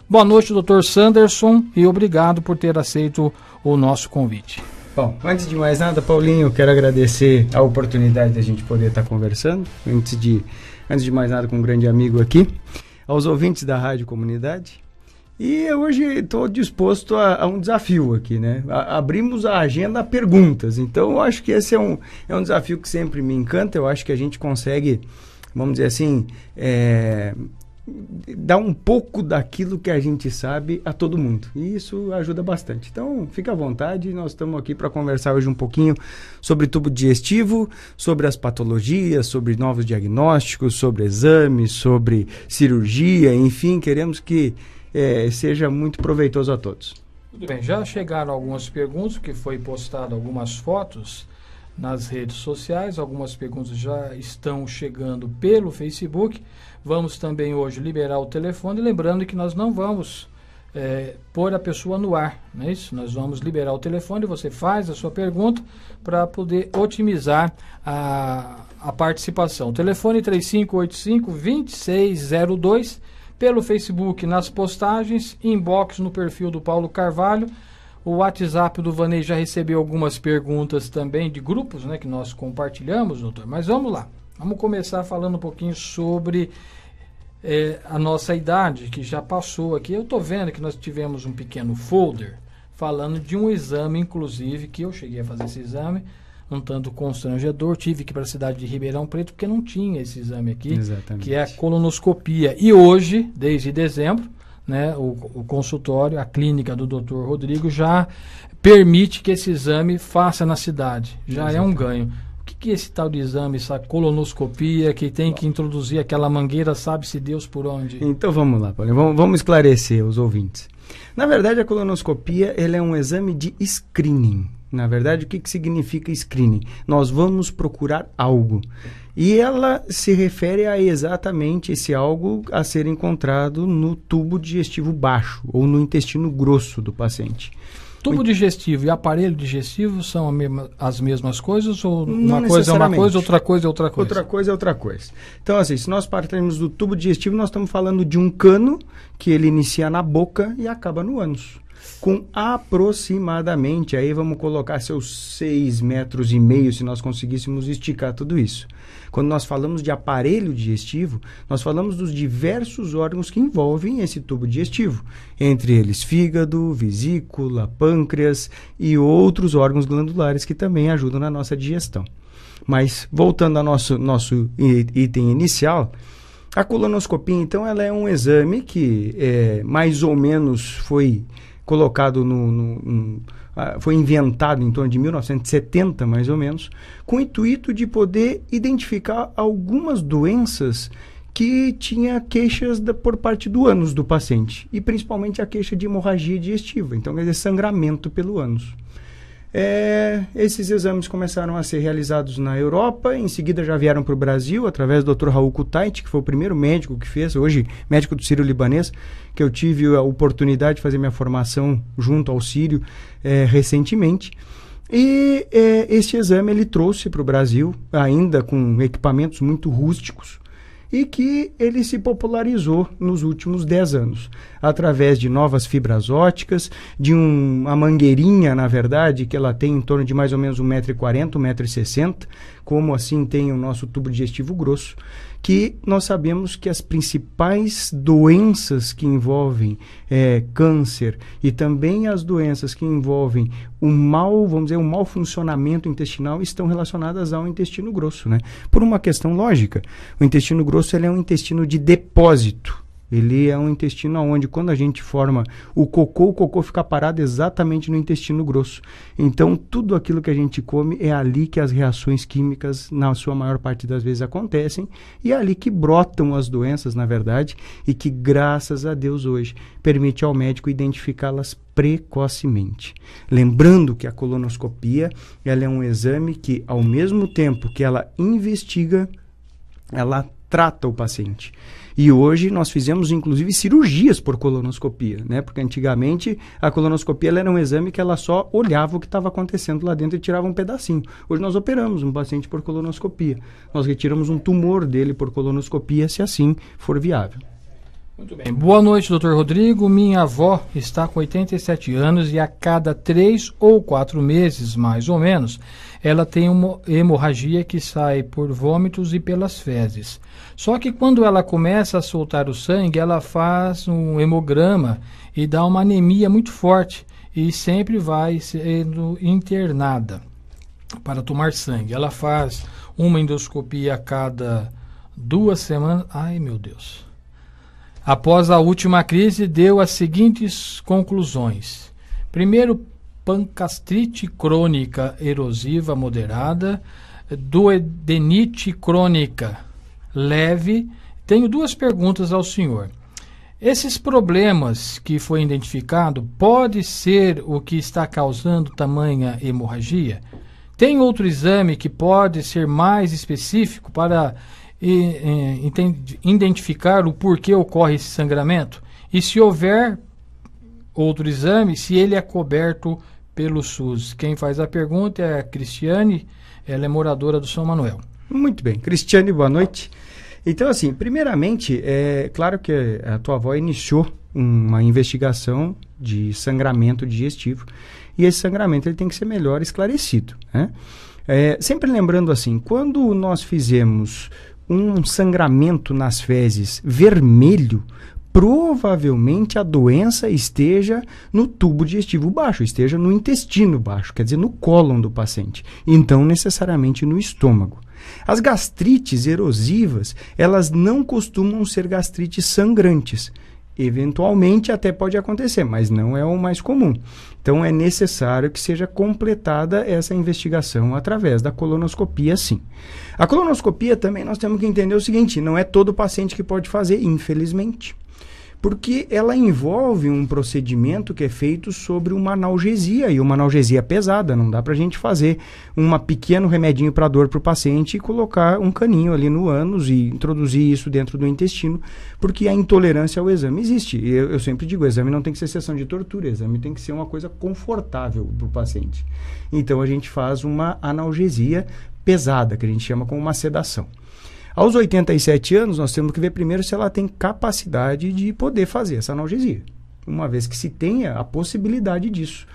Boa noite, Dr. Sanderson, e obrigado por ter aceito o nosso convite. Bom, antes de mais nada, Paulinho, eu quero agradecer a oportunidade da gente poder estar conversando. Antes de mais nada, com um grande amigo aqui, aos ouvintes da Rádio Comunidade. E hoje estou disposto a um desafio aqui, né? Abrimos a agenda a perguntas. Então, eu acho que esse é um desafio que sempre me encanta. Eu acho que a gente consegue, vamos dizer assim, dar um pouco daquilo que a gente sabe a todo mundo. E isso ajuda bastante. Então, fica à vontade. Nós estamos aqui para conversar hoje um pouquinho sobre tubo digestivo, sobre as patologias, sobre novos diagnósticos, sobre exames, sobre cirurgia, enfim, queremos que seja muito proveitoso a todos. Tudo bem, já chegaram algumas perguntas, que foi postado algumas fotos nas redes sociais, algumas perguntas já estão chegando pelo Facebook. Vamos também hoje liberar o telefone, lembrando que nós não vamos pôr a pessoa no ar, não é isso? Nós vamos liberar o telefone, você faz a sua pergunta para poder otimizar a participação. Telefone 3585-2602, pelo Facebook nas postagens, inbox no perfil do Paulo Carvalho. O WhatsApp do Vanei já recebeu algumas perguntas também de grupos, né, que nós compartilhamos, doutor. Mas vamos lá, vamos começar falando um pouquinho sobre a nossa idade, que já passou aqui. Eu estou vendo que nós tivemos um pequeno folder falando de um exame, inclusive, que eu cheguei a fazer esse exame, um tanto constrangedor. Tive que ir para a cidade de Ribeirão Preto, porque não tinha esse exame aqui. Exatamente. Que é a colonoscopia. E hoje, desde dezembro, né, o consultório, a clínica do Dr. Rodrigo já permite que esse exame faça na cidade. Já Exatamente. É um ganho. O que é esse tal de exame, essa colonoscopia, que tem que introduzir aquela mangueira, sabe-se Deus por onde? Então vamos lá, Paulinho. Vamos esclarecer os ouvintes. Na verdade, a colonoscopia ela é um exame de screening. Na verdade, o que significa screening? Nós vamos procurar algo. E ela se refere a exatamente esse algo a ser encontrado no tubo digestivo baixo ou no intestino grosso do paciente. Tubo digestivo e aparelho digestivo são as mesmas coisas, ou uma coisa é uma coisa, outra coisa é outra coisa? Outra coisa é outra coisa. Então, assim, se nós partirmos do tubo digestivo, nós estamos falando de um cano que ele inicia na boca e acaba no ânus. Com aproximadamente, aí vamos colocar seus 6,5 metros, se nós conseguíssemos esticar tudo isso. Quando nós falamos de aparelho digestivo, nós falamos dos diversos órgãos que envolvem esse tubo digestivo, entre eles fígado, vesícula, pâncreas e outros órgãos glandulares que também ajudam na nossa digestão. Mas, voltando ao nosso item inicial, a colonoscopia, então, ela é um exame que mais ou menos foi colocado foi inventado em torno de 1970, mais ou menos, com o intuito de poder identificar algumas doenças que tinha queixas por parte do ânus do paciente, e principalmente a queixa de hemorragia digestiva, então quer dizer, sangramento pelo ânus. Esses exames começaram a ser realizados na Europa, em seguida já vieram para o Brasil, através do Dr. Raul Kutait, que foi o primeiro médico que fez, hoje médico do Sírio-Libanês, que eu tive a oportunidade de fazer minha formação junto ao Sírio recentemente. E este exame ele trouxe para o Brasil, ainda com equipamentos muito rústicos, e que ele se popularizou nos últimos 10 anos, através de novas fibras ópticas, de uma mangueirinha, na verdade, que ela tem em torno de mais ou menos 1,40 m, 1,60 m, como assim tem o nosso tubo digestivo grosso, que nós sabemos que as principais doenças que envolvem câncer e também as doenças que envolvem o mau funcionamento intestinal estão relacionadas ao intestino grosso, né? Por uma questão lógica, o intestino grosso ele é um intestino de depósito. Ele é um intestino onde, quando a gente forma o cocô fica parado exatamente no intestino grosso. Então, tudo aquilo que a gente come é ali que as reações químicas, na sua maior parte das vezes, acontecem. E é ali que brotam as doenças, na verdade, e que, graças a Deus, hoje, permite ao médico identificá-las precocemente. Lembrando que a colonoscopia ela é um exame que, ao mesmo tempo que ela investiga, ela trata o paciente. E hoje nós fizemos, inclusive, cirurgias por colonoscopia, né? Porque antigamente a colonoscopia ela era um exame que ela só olhava o que estava acontecendo lá dentro e tirava um pedacinho. Hoje nós operamos um paciente por colonoscopia. Nós retiramos um tumor dele por colonoscopia, se assim for viável. Muito bem. Boa noite, doutor Rodrigo. Minha avó está com 87 anos e a cada 3 ou 4 meses, mais ou menos, ela tem uma hemorragia que sai por vômitos e pelas fezes. Só que quando ela começa a soltar o sangue, ela faz um hemograma e dá uma anemia muito forte e sempre vai sendo internada para tomar sangue. Ela faz uma endoscopia a cada 2 semanas. Ai, meu Deus. Após a última crise, deu as seguintes conclusões. Primeiro, pancastrite crônica erosiva moderada, duodenite crônica leve. Tenho 2 perguntas ao senhor. Esses problemas que foi identificado pode ser o que está causando tamanha hemorragia? Tem outro exame que pode ser mais específico para identificar o porquê ocorre esse sangramento? E se houver outro exame, se ele é coberto pelo SUS? Quem faz a pergunta é a Cristiane, ela é moradora do São Manuel. Muito bem. Cristiane, boa noite. Então, assim, primeiramente, é claro que a tua avó iniciou uma investigação de sangramento digestivo e esse sangramento ele tem que ser melhor esclarecido, né? Sempre lembrando assim, quando nós fizemos um sangramento nas fezes vermelho, provavelmente a doença esteja no tubo digestivo baixo, esteja no intestino baixo, quer dizer, no cólon do paciente, então necessariamente no estômago. As gastrites erosivas, elas não costumam ser gastrites sangrantes. Eventualmente até pode acontecer, mas não é o mais comum. Então é necessário que seja completada essa investigação através da colonoscopia, sim. A colonoscopia também nós temos que entender o seguinte, não é todo paciente que pode fazer, infelizmente. Porque ela envolve um procedimento que é feito sobre uma analgesia, e uma analgesia pesada, não dá para a gente fazer um pequeno remedinho para dor para o paciente e colocar um caninho ali no ânus e introduzir isso dentro do intestino, porque a intolerância ao exame existe. Eu sempre digo, o exame não tem que ser sessão de tortura, o exame tem que ser uma coisa confortável para o paciente. Então a gente faz uma analgesia pesada, que a gente chama como uma sedação. Aos 87 anos, nós temos que ver primeiro se ela tem capacidade de poder fazer essa analgesia. Uma vez que se tenha a possibilidade disso,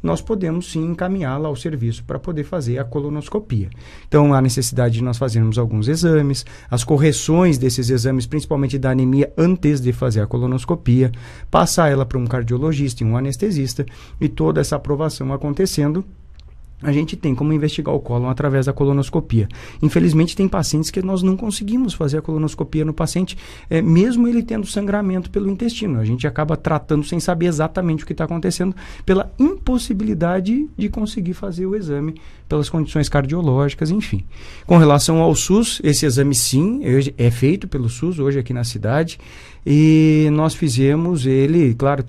nós podemos sim encaminhá-la ao serviço para poder fazer a colonoscopia. Então, há necessidade de nós fazermos alguns exames, as correções desses exames, principalmente da anemia, antes de fazer a colonoscopia, passar ela para um cardiologista e um anestesista, e toda essa aprovação acontecendo, a gente tem como investigar o cólon através da colonoscopia. Infelizmente, tem pacientes que nós não conseguimos fazer a colonoscopia no paciente, mesmo ele tendo sangramento pelo intestino. A gente acaba tratando sem saber exatamente o que está acontecendo pela impossibilidade de conseguir fazer o exame, pelas condições cardiológicas, enfim. Com relação ao SUS, esse exame sim é feito pelo SUS hoje aqui na cidade, e nós fizemos ele, claro,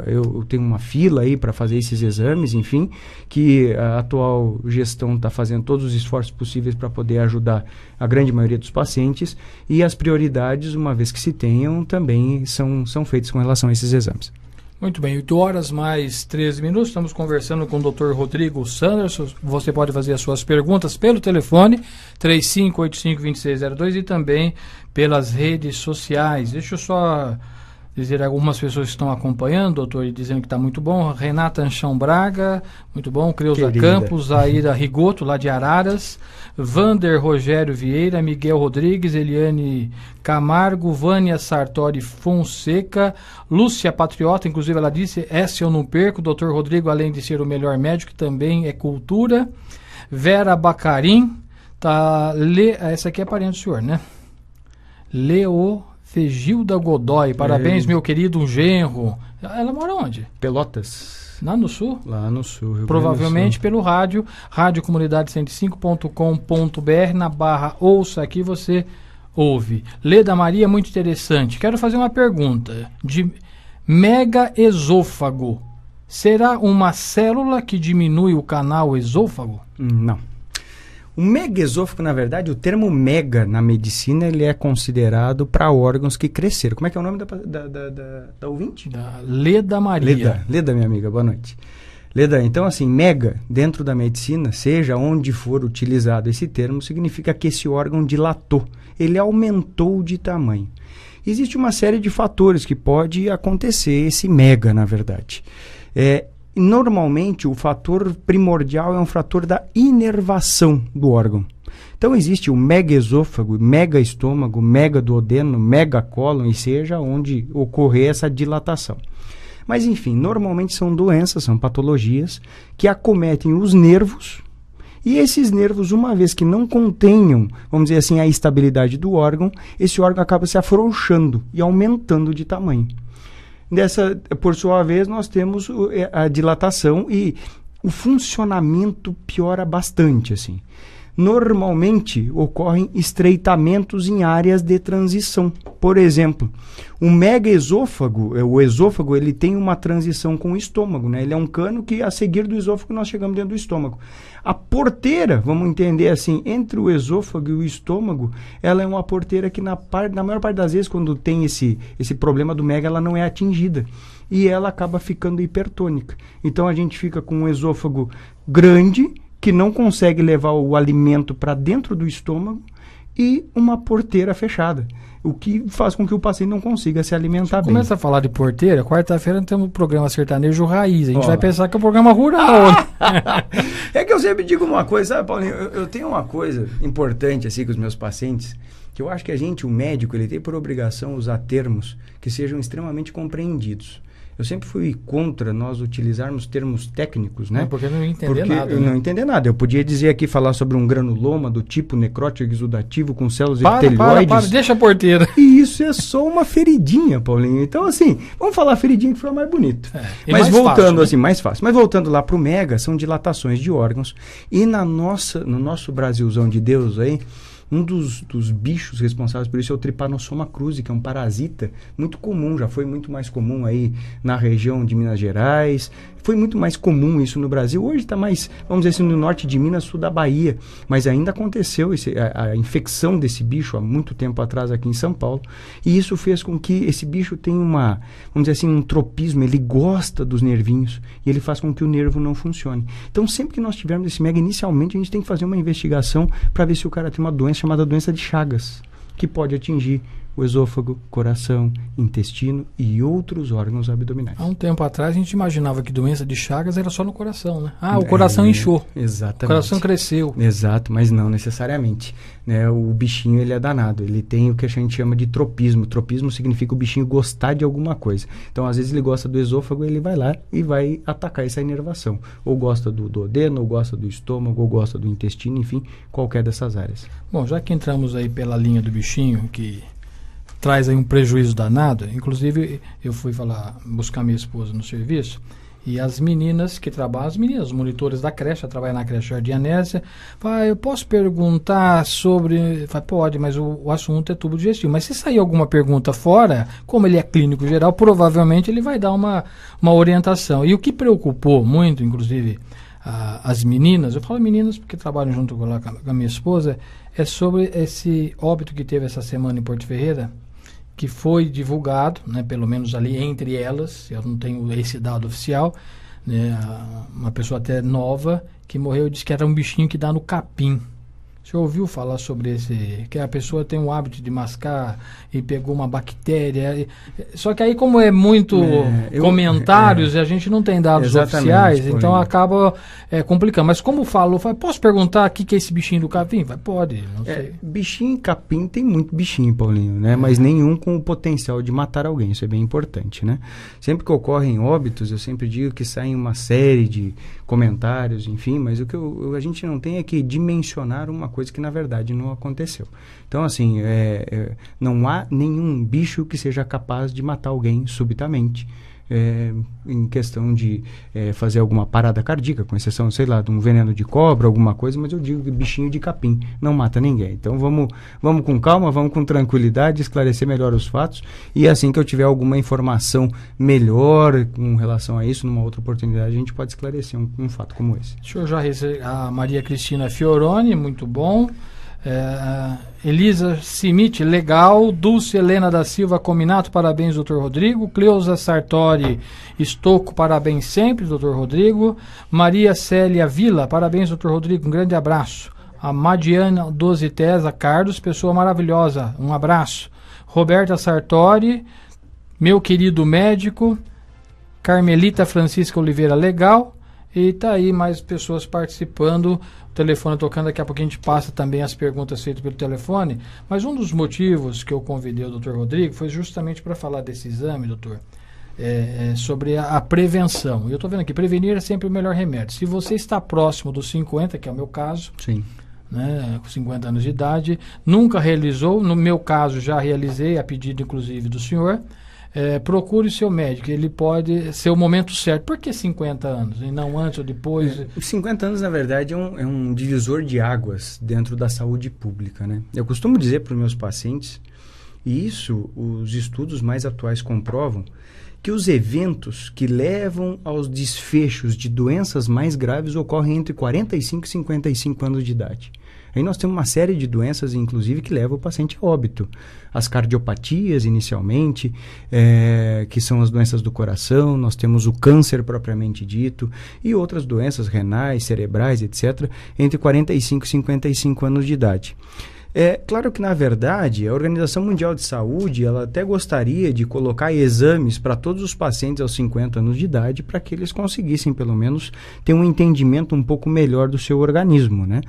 eu tenho uma fila aí para fazer esses exames, enfim, que a atual gestão está fazendo todos os esforços possíveis para poder ajudar a grande maioria dos pacientes, e as prioridades, uma vez que se tenham, também são feitas com relação a esses exames. Muito bem, 8 horas mais 13 minutos, estamos conversando com o Dr. Rodrigo Sanderson. Você pode fazer as suas perguntas pelo telefone 3585-2602 e também pelas redes sociais. Deixa eu só dizer algumas pessoas que estão acompanhando, doutor, e dizendo que está muito bom. Renata Anchão Braga, muito bom. Creuza Campos, Aira Rigoto, lá de Araras. Vander Rogério Vieira, Miguel Rodrigues, Eliane Camargo, Vânia Sartori Fonseca, Lúcia Patriota, inclusive ela disse, essa eu não perco. Doutor Rodrigo, além de ser o melhor médico, também é cultura. Vera Bacarim, essa aqui é parente do senhor, né? Fegilda Godoy, parabéns, meu querido genro. Ela mora onde? Pelotas. Lá no sul? Lá no sul. Rio Provavelmente Grande do Sul. pelo rádio comunidade 105.com.br, na barra ouça aqui você ouve. Leda Maria, muito interessante. Quero fazer uma pergunta. De megaesôfago, será uma célula que diminui o canal esôfago? Não. O megaesôfago, na verdade, o termo mega na medicina, ele é considerado para órgãos que cresceram. Como é que é o nome da ouvinte? Da Leda Maria. Leda, minha amiga, boa noite. Leda, então assim, mega, dentro da medicina, seja onde for utilizado esse termo, significa que esse órgão dilatou, ele aumentou de tamanho. Existe uma série de fatores que pode acontecer, esse mega, na verdade. Normalmente, o fator primordial é um fator da inervação do órgão. Então, existe o megaesôfago, megaestômago, megaduodeno, megacólon, e seja onde ocorrer essa dilatação. Mas, enfim, normalmente são doenças, são patologias que acometem os nervos, e esses nervos, uma vez que não contenham, vamos dizer assim, a estabilidade do órgão, esse órgão acaba se afrouxando e aumentando de tamanho. Por sua vez, nós temos a dilatação e o funcionamento piora bastante, assim. Normalmente, ocorrem estreitamentos em áreas de transição. Por exemplo, o megaesôfago, o esôfago, ele tem uma transição com o estômago, né? Ele é um cano que, a seguir do esôfago, nós chegamos dentro do estômago. A porteira, vamos entender assim, entre o esôfago e o estômago, ela é uma porteira que, na maior parte das vezes, quando tem esse problema do mega, ela não é atingida. E ela acaba ficando hipertônica. Então, a gente fica com um esôfago grande, que não consegue levar o alimento para dentro do estômago, e uma porteira fechada, o que faz com que o paciente não consiga se alimentar bem. Começa a falar de porteira, quarta-feira nós temos o programa Sertanejo Raiz, a gente vai pensar que é um programa rural. É que eu sempre digo uma coisa, sabe, Paulinho, eu tenho uma coisa importante assim com os meus pacientes, que eu acho que o médico, ele tem por obrigação usar termos que sejam extremamente compreendidos. Eu sempre fui contra nós utilizarmos termos técnicos, né? Porque eu não ia entender nada. Eu não entendi nada. Eu podia dizer aqui, falar sobre um granuloma do tipo necrótico exudativo com células epitelioides. Para, deixa a porteira. E isso é só uma feridinha, Paulinho. Então, assim, vamos falar feridinha que foi mais bonito. Mas voltando, fácil, né? Assim, mais fácil. Mas voltando lá para o mega, são dilatações de órgãos. E no nosso Brasilzão de Deus aí, um dos bichos responsáveis por isso é o Trypanosoma cruzi, que é um parasita muito comum, já foi muito mais comum aí na região de Minas Gerais, foi muito mais comum isso no Brasil. Hoje está mais, vamos dizer assim, no norte de Minas, sul da Bahia, mas ainda aconteceu a infecção desse bicho há muito tempo atrás aqui em São Paulo, e isso fez com que esse bicho tenha vamos dizer assim, um tropismo, ele gosta dos nervinhos, e ele faz com que o nervo não funcione. Então, sempre que nós tivermos esse mega, inicialmente a gente tem que fazer uma investigação para ver se o cara tem uma doença chamada doença de Chagas, que pode atingir o esôfago, coração, intestino e outros órgãos abdominais. Há um tempo atrás a gente imaginava que doença de Chagas era só no coração, né? O coração inchou. Exatamente. O coração cresceu. Exato, mas não necessariamente, né? O bichinho, ele é danado, ele tem o que a gente chama de tropismo. Tropismo significa o bichinho gostar de alguma coisa. Então, às vezes ele gosta do esôfago, ele vai lá e vai atacar essa inervação. Ou gosta do duodeno, ou gosta do estômago, ou gosta do intestino, enfim, qualquer dessas áreas. Bom, já que entramos aí pela linha do bichinho, que traz aí um prejuízo danado. Inclusive, eu fui buscar minha esposa no serviço, e as meninas que trabalham, os monitores da creche, trabalham na creche Jardim Anésia, eu posso perguntar sobre... Pode, mas o assunto é tubo digestivo. Mas se sair alguma pergunta fora, como ele é clínico geral, provavelmente ele vai dar uma orientação. E o que preocupou muito, inclusive, as meninas, eu falo meninas porque trabalham junto com a minha esposa, é sobre esse óbito que teve essa semana em Porto Ferreira, que foi divulgado, né, pelo menos ali entre elas, eu não tenho esse dado oficial, né, uma pessoa até nova que morreu, disse que era um bichinho que dá no capim. Você ouviu falar sobre que a pessoa tem o hábito de mascar e pegou uma bactéria? Só que aí, como é muito comentários e a gente não tem dados oficiais, então acaba complicando. Mas como falou, posso perguntar o que é esse bichinho do capim? Pode, não sei. Bichinho e capim, tem muito bichinho, Paulinho, né? Mas nenhum com o potencial de matar alguém, isso é bem importante, né? Sempre que ocorrem óbitos, eu sempre digo que saem uma série de comentários, enfim, mas o que a gente não tem é que dimensionar uma coisa que na verdade não aconteceu. Então, assim, não há nenhum bicho que seja capaz de matar alguém subitamente, em questão de fazer alguma parada cardíaca, com exceção, sei lá, de um veneno de cobra, alguma coisa, mas eu digo que bichinho de capim não mata ninguém. Então vamos com calma, vamos com tranquilidade, esclarecer melhor os fatos, e assim que eu tiver alguma informação melhor com relação a isso, numa outra oportunidade, a gente pode esclarecer um fato como esse. O senhor já recebeu a Maria Cristina Fioroni, muito bom. Elisa Simite, legal. Dulce Helena da Silva Cominato, parabéns, doutor Rodrigo. Cleusa Sartori Estocco, parabéns sempre, doutor Rodrigo. Maria Célia Vila, parabéns, doutor Rodrigo, um grande abraço. A Madiana Dozitesa Carlos, pessoa maravilhosa, um abraço. Roberta Sartori, meu querido médico, Carmelita Francisca Oliveira Legal, e tá aí mais pessoas participando, o telefone tocando, daqui a pouco a gente passa também as perguntas feitas pelo telefone, mas um dos motivos que eu convidei o Dr. Rodrigo foi justamente para falar desse exame, doutor, sobre a prevenção. Eu estou vendo aqui, prevenir é sempre o melhor remédio. Se você está próximo dos 50, que é o meu caso, Sim. né, com 50 anos de idade, nunca realizou, no meu caso já realizei, a pedido inclusive do senhor, procure seu médico, ele pode ser o momento certo. Por que 50 anos e não antes ou depois? Os 50 anos, na verdade, é um divisor de águas dentro da saúde pública, né? Eu costumo dizer para os meus pacientes, e isso os estudos mais atuais comprovam, que os eventos que levam aos desfechos de doenças mais graves ocorrem entre 45 e 55 anos de idade. Aí nós temos uma série de doenças, inclusive, que levam o paciente a óbito. As cardiopatias, inicialmente, que são as doenças do coração, nós temos o câncer propriamente dito, e outras doenças renais, cerebrais, etc., entre 45 e 55 anos de idade. É claro que, na verdade, a Organização Mundial de Saúde, ela até gostaria de colocar exames para todos os pacientes aos 50 anos de idade, para que eles conseguissem, pelo menos, ter um entendimento um pouco melhor do seu organismo, né?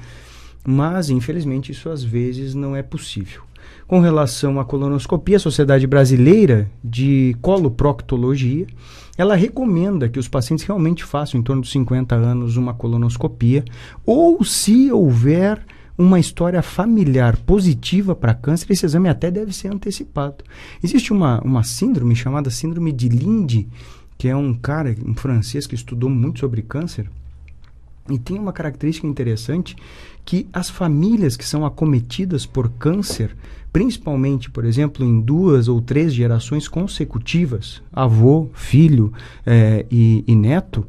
Mas, infelizmente, isso às vezes não é possível. Com relação à colonoscopia, a Sociedade Brasileira de Coloproctologia, ela recomenda que os pacientes realmente façam, em torno dos 50 anos, uma colonoscopia, ou se houver uma história familiar positiva para câncer, esse exame até deve ser antecipado. Existe uma síndrome chamada síndrome de Linde, que é um francês que estudou muito sobre câncer, e tem uma característica interessante, que as famílias que são acometidas por câncer, principalmente, por exemplo, em 2 ou 3 gerações consecutivas, avô, filho e neto,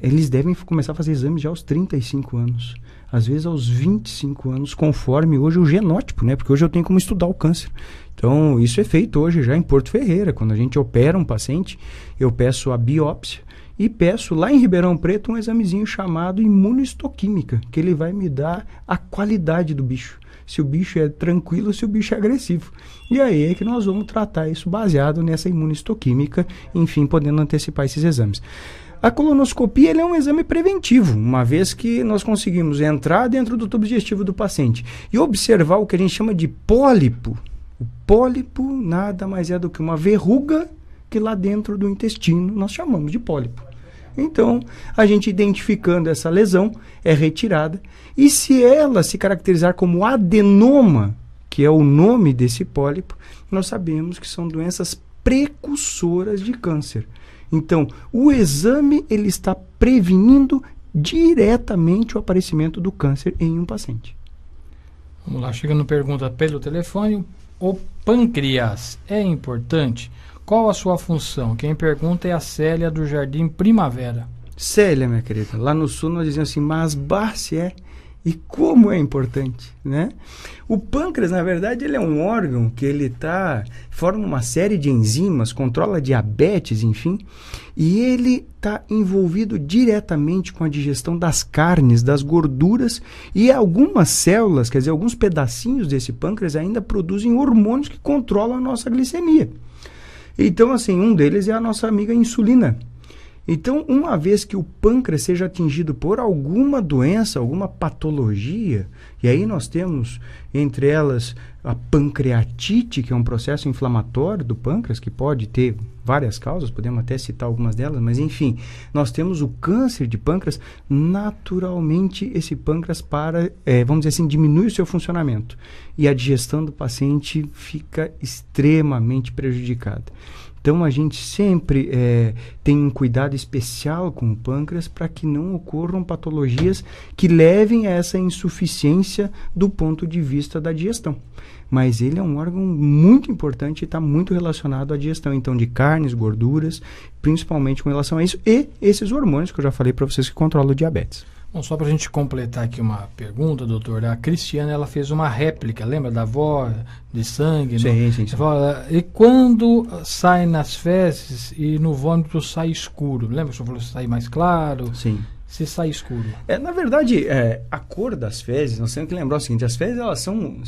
eles devem começar a fazer exames já aos 35 anos. Às vezes aos 25 anos, conforme hoje o genótipo, né? Porque hoje eu tenho como estudar o câncer. Então, isso é feito hoje já em Porto Ferreira. Quando a gente opera um paciente, eu peço a biópsia e peço lá em Ribeirão Preto um examezinho chamado imunohistoquímica, que ele vai me dar a qualidade do bicho. Se o bicho é tranquilo, se o bicho é agressivo. E aí é que nós vamos tratar isso baseado nessa imunohistoquímica, enfim, podendo antecipar esses exames. A colonoscopia é um exame preventivo, uma vez que nós conseguimos entrar dentro do tubo digestivo do paciente e observar o que a gente chama de pólipo. O pólipo nada mais é do que uma verruga que lá dentro do intestino nós chamamos de pólipo. Então, a gente identificando essa lesão, é retirada, e se ela se caracterizar como adenoma, que é o nome desse pólipo, nós sabemos que são doenças precursoras de câncer. Então, o exame ele está prevenindo diretamente o aparecimento do câncer em um paciente. Vamos lá, chegando pergunta pelo telefone. O pâncreas é importante? Qual a sua função? Quem pergunta é a Célia do Jardim Primavera. Célia, minha querida, lá no sul nós dizemos assim, mas se é. E como é importante, né? O pâncreas, na verdade, ele é um órgão que ele forma uma série de enzimas, controla diabetes, enfim, e ele está envolvido diretamente com a digestão das carnes, das gorduras, e algumas células, quer dizer, alguns pedacinhos desse pâncreas ainda produzem hormônios que controlam a nossa glicemia. Então, assim, um deles é a nossa amiga insulina. Então, uma vez que o pâncreas seja atingido por alguma doença, alguma patologia, e aí nós temos, entre elas, a pancreatite, que é um processo inflamatório do pâncreas, que pode ter várias causas, podemos até citar algumas delas, mas enfim, nós temos o câncer de pâncreas, naturalmente esse pâncreas vamos dizer assim, diminui o seu funcionamento, e a digestão do paciente fica extremamente prejudicada. Então, a gente sempre tem um cuidado especial com o pâncreas para que não ocorram patologias que levem a essa insuficiência do ponto de vista da digestão. Mas ele é um órgão muito importante e está muito relacionado à digestão, então, de carnes, gorduras, principalmente com relação a isso, e esses hormônios que eu já falei para vocês que controlam o diabetes. Bom, só para a gente completar aqui uma pergunta, doutor, a Cristiana, ela fez uma réplica, lembra da avó de sangue? Sim. E quando sai nas fezes e no vômito sai escuro, lembra que o senhor falou que sai mais claro? Sim. se sai escuro? Na verdade, a cor das fezes, nós temos que lembrar o seguinte, as fezes, elas são,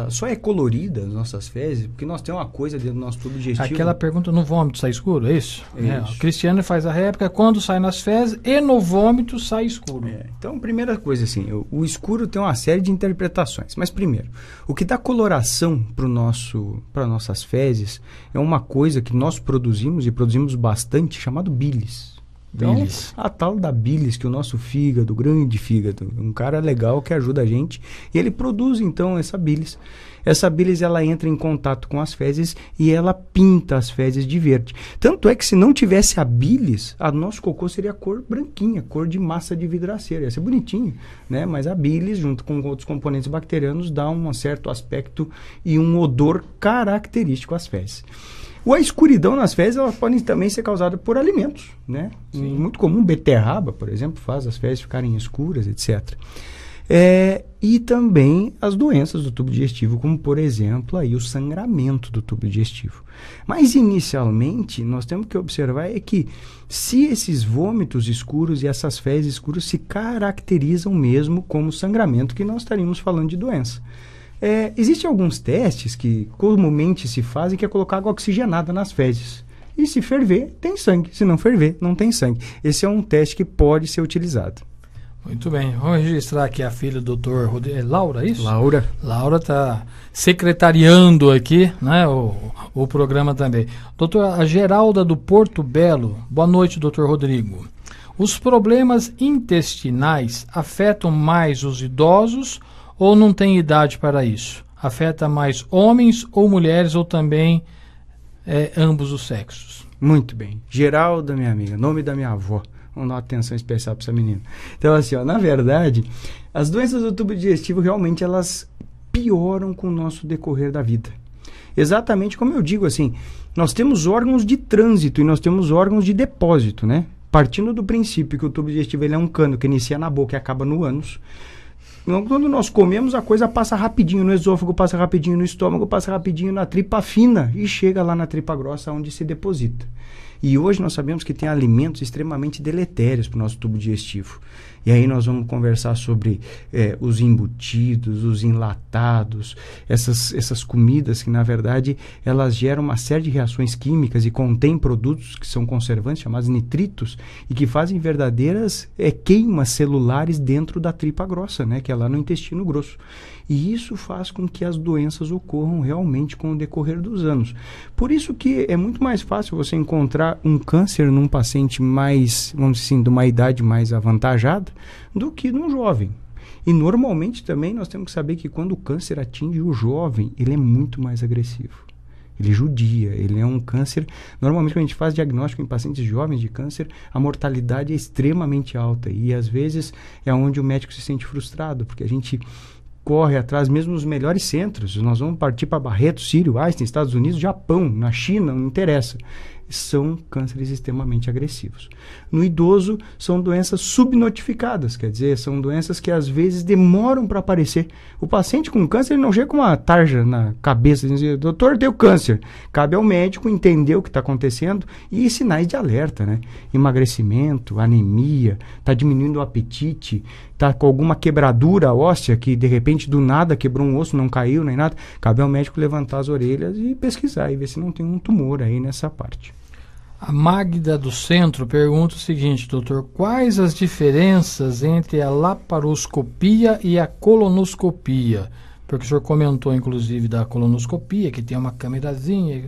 só é colorida, as nossas fezes, porque nós temos uma coisa dentro do nosso tubo digestivo. Aquela pergunta, no vômito sai escuro, é isso? Isso. O Cristiano faz a réplica, quando sai nas fezes e no vômito sai escuro. Então, primeira coisa, assim, o escuro tem uma série de interpretações, mas primeiro, o que dá coloração para nossas fezes é uma coisa que nós produzimos, e produzimos bastante, chamado bilis. Então, Bilis. a tal da bilis, que o nosso fígado, grande fígado, um cara legal que ajuda a gente, e ele produz então essa bilis. Essa bilis, ela entra em contato com as fezes e ela pinta as fezes de verde. Tanto é que se não tivesse a bilis, a nosso cocô seria cor branquinha, cor de massa de vidraceira, ia ser bonitinho, né? Mas a bilis, junto com outros componentes bacterianos, dá um certo aspecto e um odor característico às fezes. A escuridão nas fezes, elas podem também ser causadas por alimentos, né? Sim. Muito comum, beterraba, por exemplo, faz as fezes ficarem escuras, etc. E também as doenças do tubo digestivo, como, por exemplo, aí o sangramento do tubo digestivo. Mas, inicialmente, nós temos que observar que se esses vômitos escuros e essas fezes escuras se caracterizam mesmo como sangramento, que nós estaríamos falando de doença. Existem alguns testes que comumente se fazem, que é colocar água oxigenada nas fezes. E se ferver, tem sangue. Se não ferver, não tem sangue. Esse é um teste que pode ser utilizado. Muito bem. Vamos registrar aqui a filha do Dr. Laura, é isso? Laura. Laura está secretariando aqui, né, o programa também. Doutor, a Geralda do Porto Belo. Boa noite, doutor Rodrigo. Os problemas intestinais afetam mais os idosos ou não tem idade para isso? Afeta mais homens ou mulheres ou também ambos os sexos? Muito bem. Geralda, minha amiga, nome da minha avó. Vamos dar uma atenção especial para essa menina. Então, assim, na verdade, as doenças do tubo digestivo realmente elas pioram com o nosso decorrer da vida. Exatamente como eu digo, assim, nós temos órgãos de trânsito e nós temos órgãos de depósito, né? Partindo do princípio que o tubo digestivo ele é um cano que inicia na boca e acaba no ânus. Quando nós comemos, a coisa passa rapidinho no esôfago, passa rapidinho no estômago, passa rapidinho na tripa fina e chega lá na tripa grossa onde se deposita. E hoje nós sabemos que tem alimentos extremamente deletérios para o nosso tubo digestivo. E aí nós vamos conversar sobre os embutidos, os enlatados, essas comidas que, na verdade, elas geram uma série de reações químicas e contêm produtos que são conservantes, chamados nitritos, e que fazem verdadeiras queimas celulares dentro da tripa grossa, né, que é lá no intestino grosso. E isso faz com que as doenças ocorram realmente com o decorrer dos anos. Por isso que é muito mais fácil você encontrar um câncer num paciente mais, vamos dizer assim, de uma idade mais avantajada, do que num jovem. E normalmente também nós temos que saber que quando o câncer atinge o jovem, ele é muito mais agressivo. Ele judia, ele é um câncer. Normalmente, quando a gente faz diagnóstico em pacientes jovens de câncer, a mortalidade é extremamente alta. E às vezes é onde o médico se sente frustrado, porque a gente corre atrás mesmo nos melhores centros. Nós vamos partir para Barreto, Sírio, Einstein, Estados Unidos, Japão, na China, não interessa. São cânceres extremamente agressivos. No idoso, são doenças subnotificadas, quer dizer, são doenças que às vezes demoram para aparecer. O paciente com câncer ele não chega com uma tarja na cabeça dizendo, doutor, tenho câncer. Cabe ao médico entender o que está acontecendo e sinais de alerta, né? Emagrecimento, anemia, está diminuindo o apetite, está com alguma quebradura óssea que de repente do nada quebrou um osso, não caiu nem nada. Cabe ao médico levantar as orelhas e pesquisar e ver se não tem um tumor aí nessa parte. A Magda do Centro pergunta o seguinte, doutor, quais as diferenças entre a laparoscopia e a colonoscopia? Porque o senhor comentou, inclusive, da colonoscopia, que tem uma câmerazinha,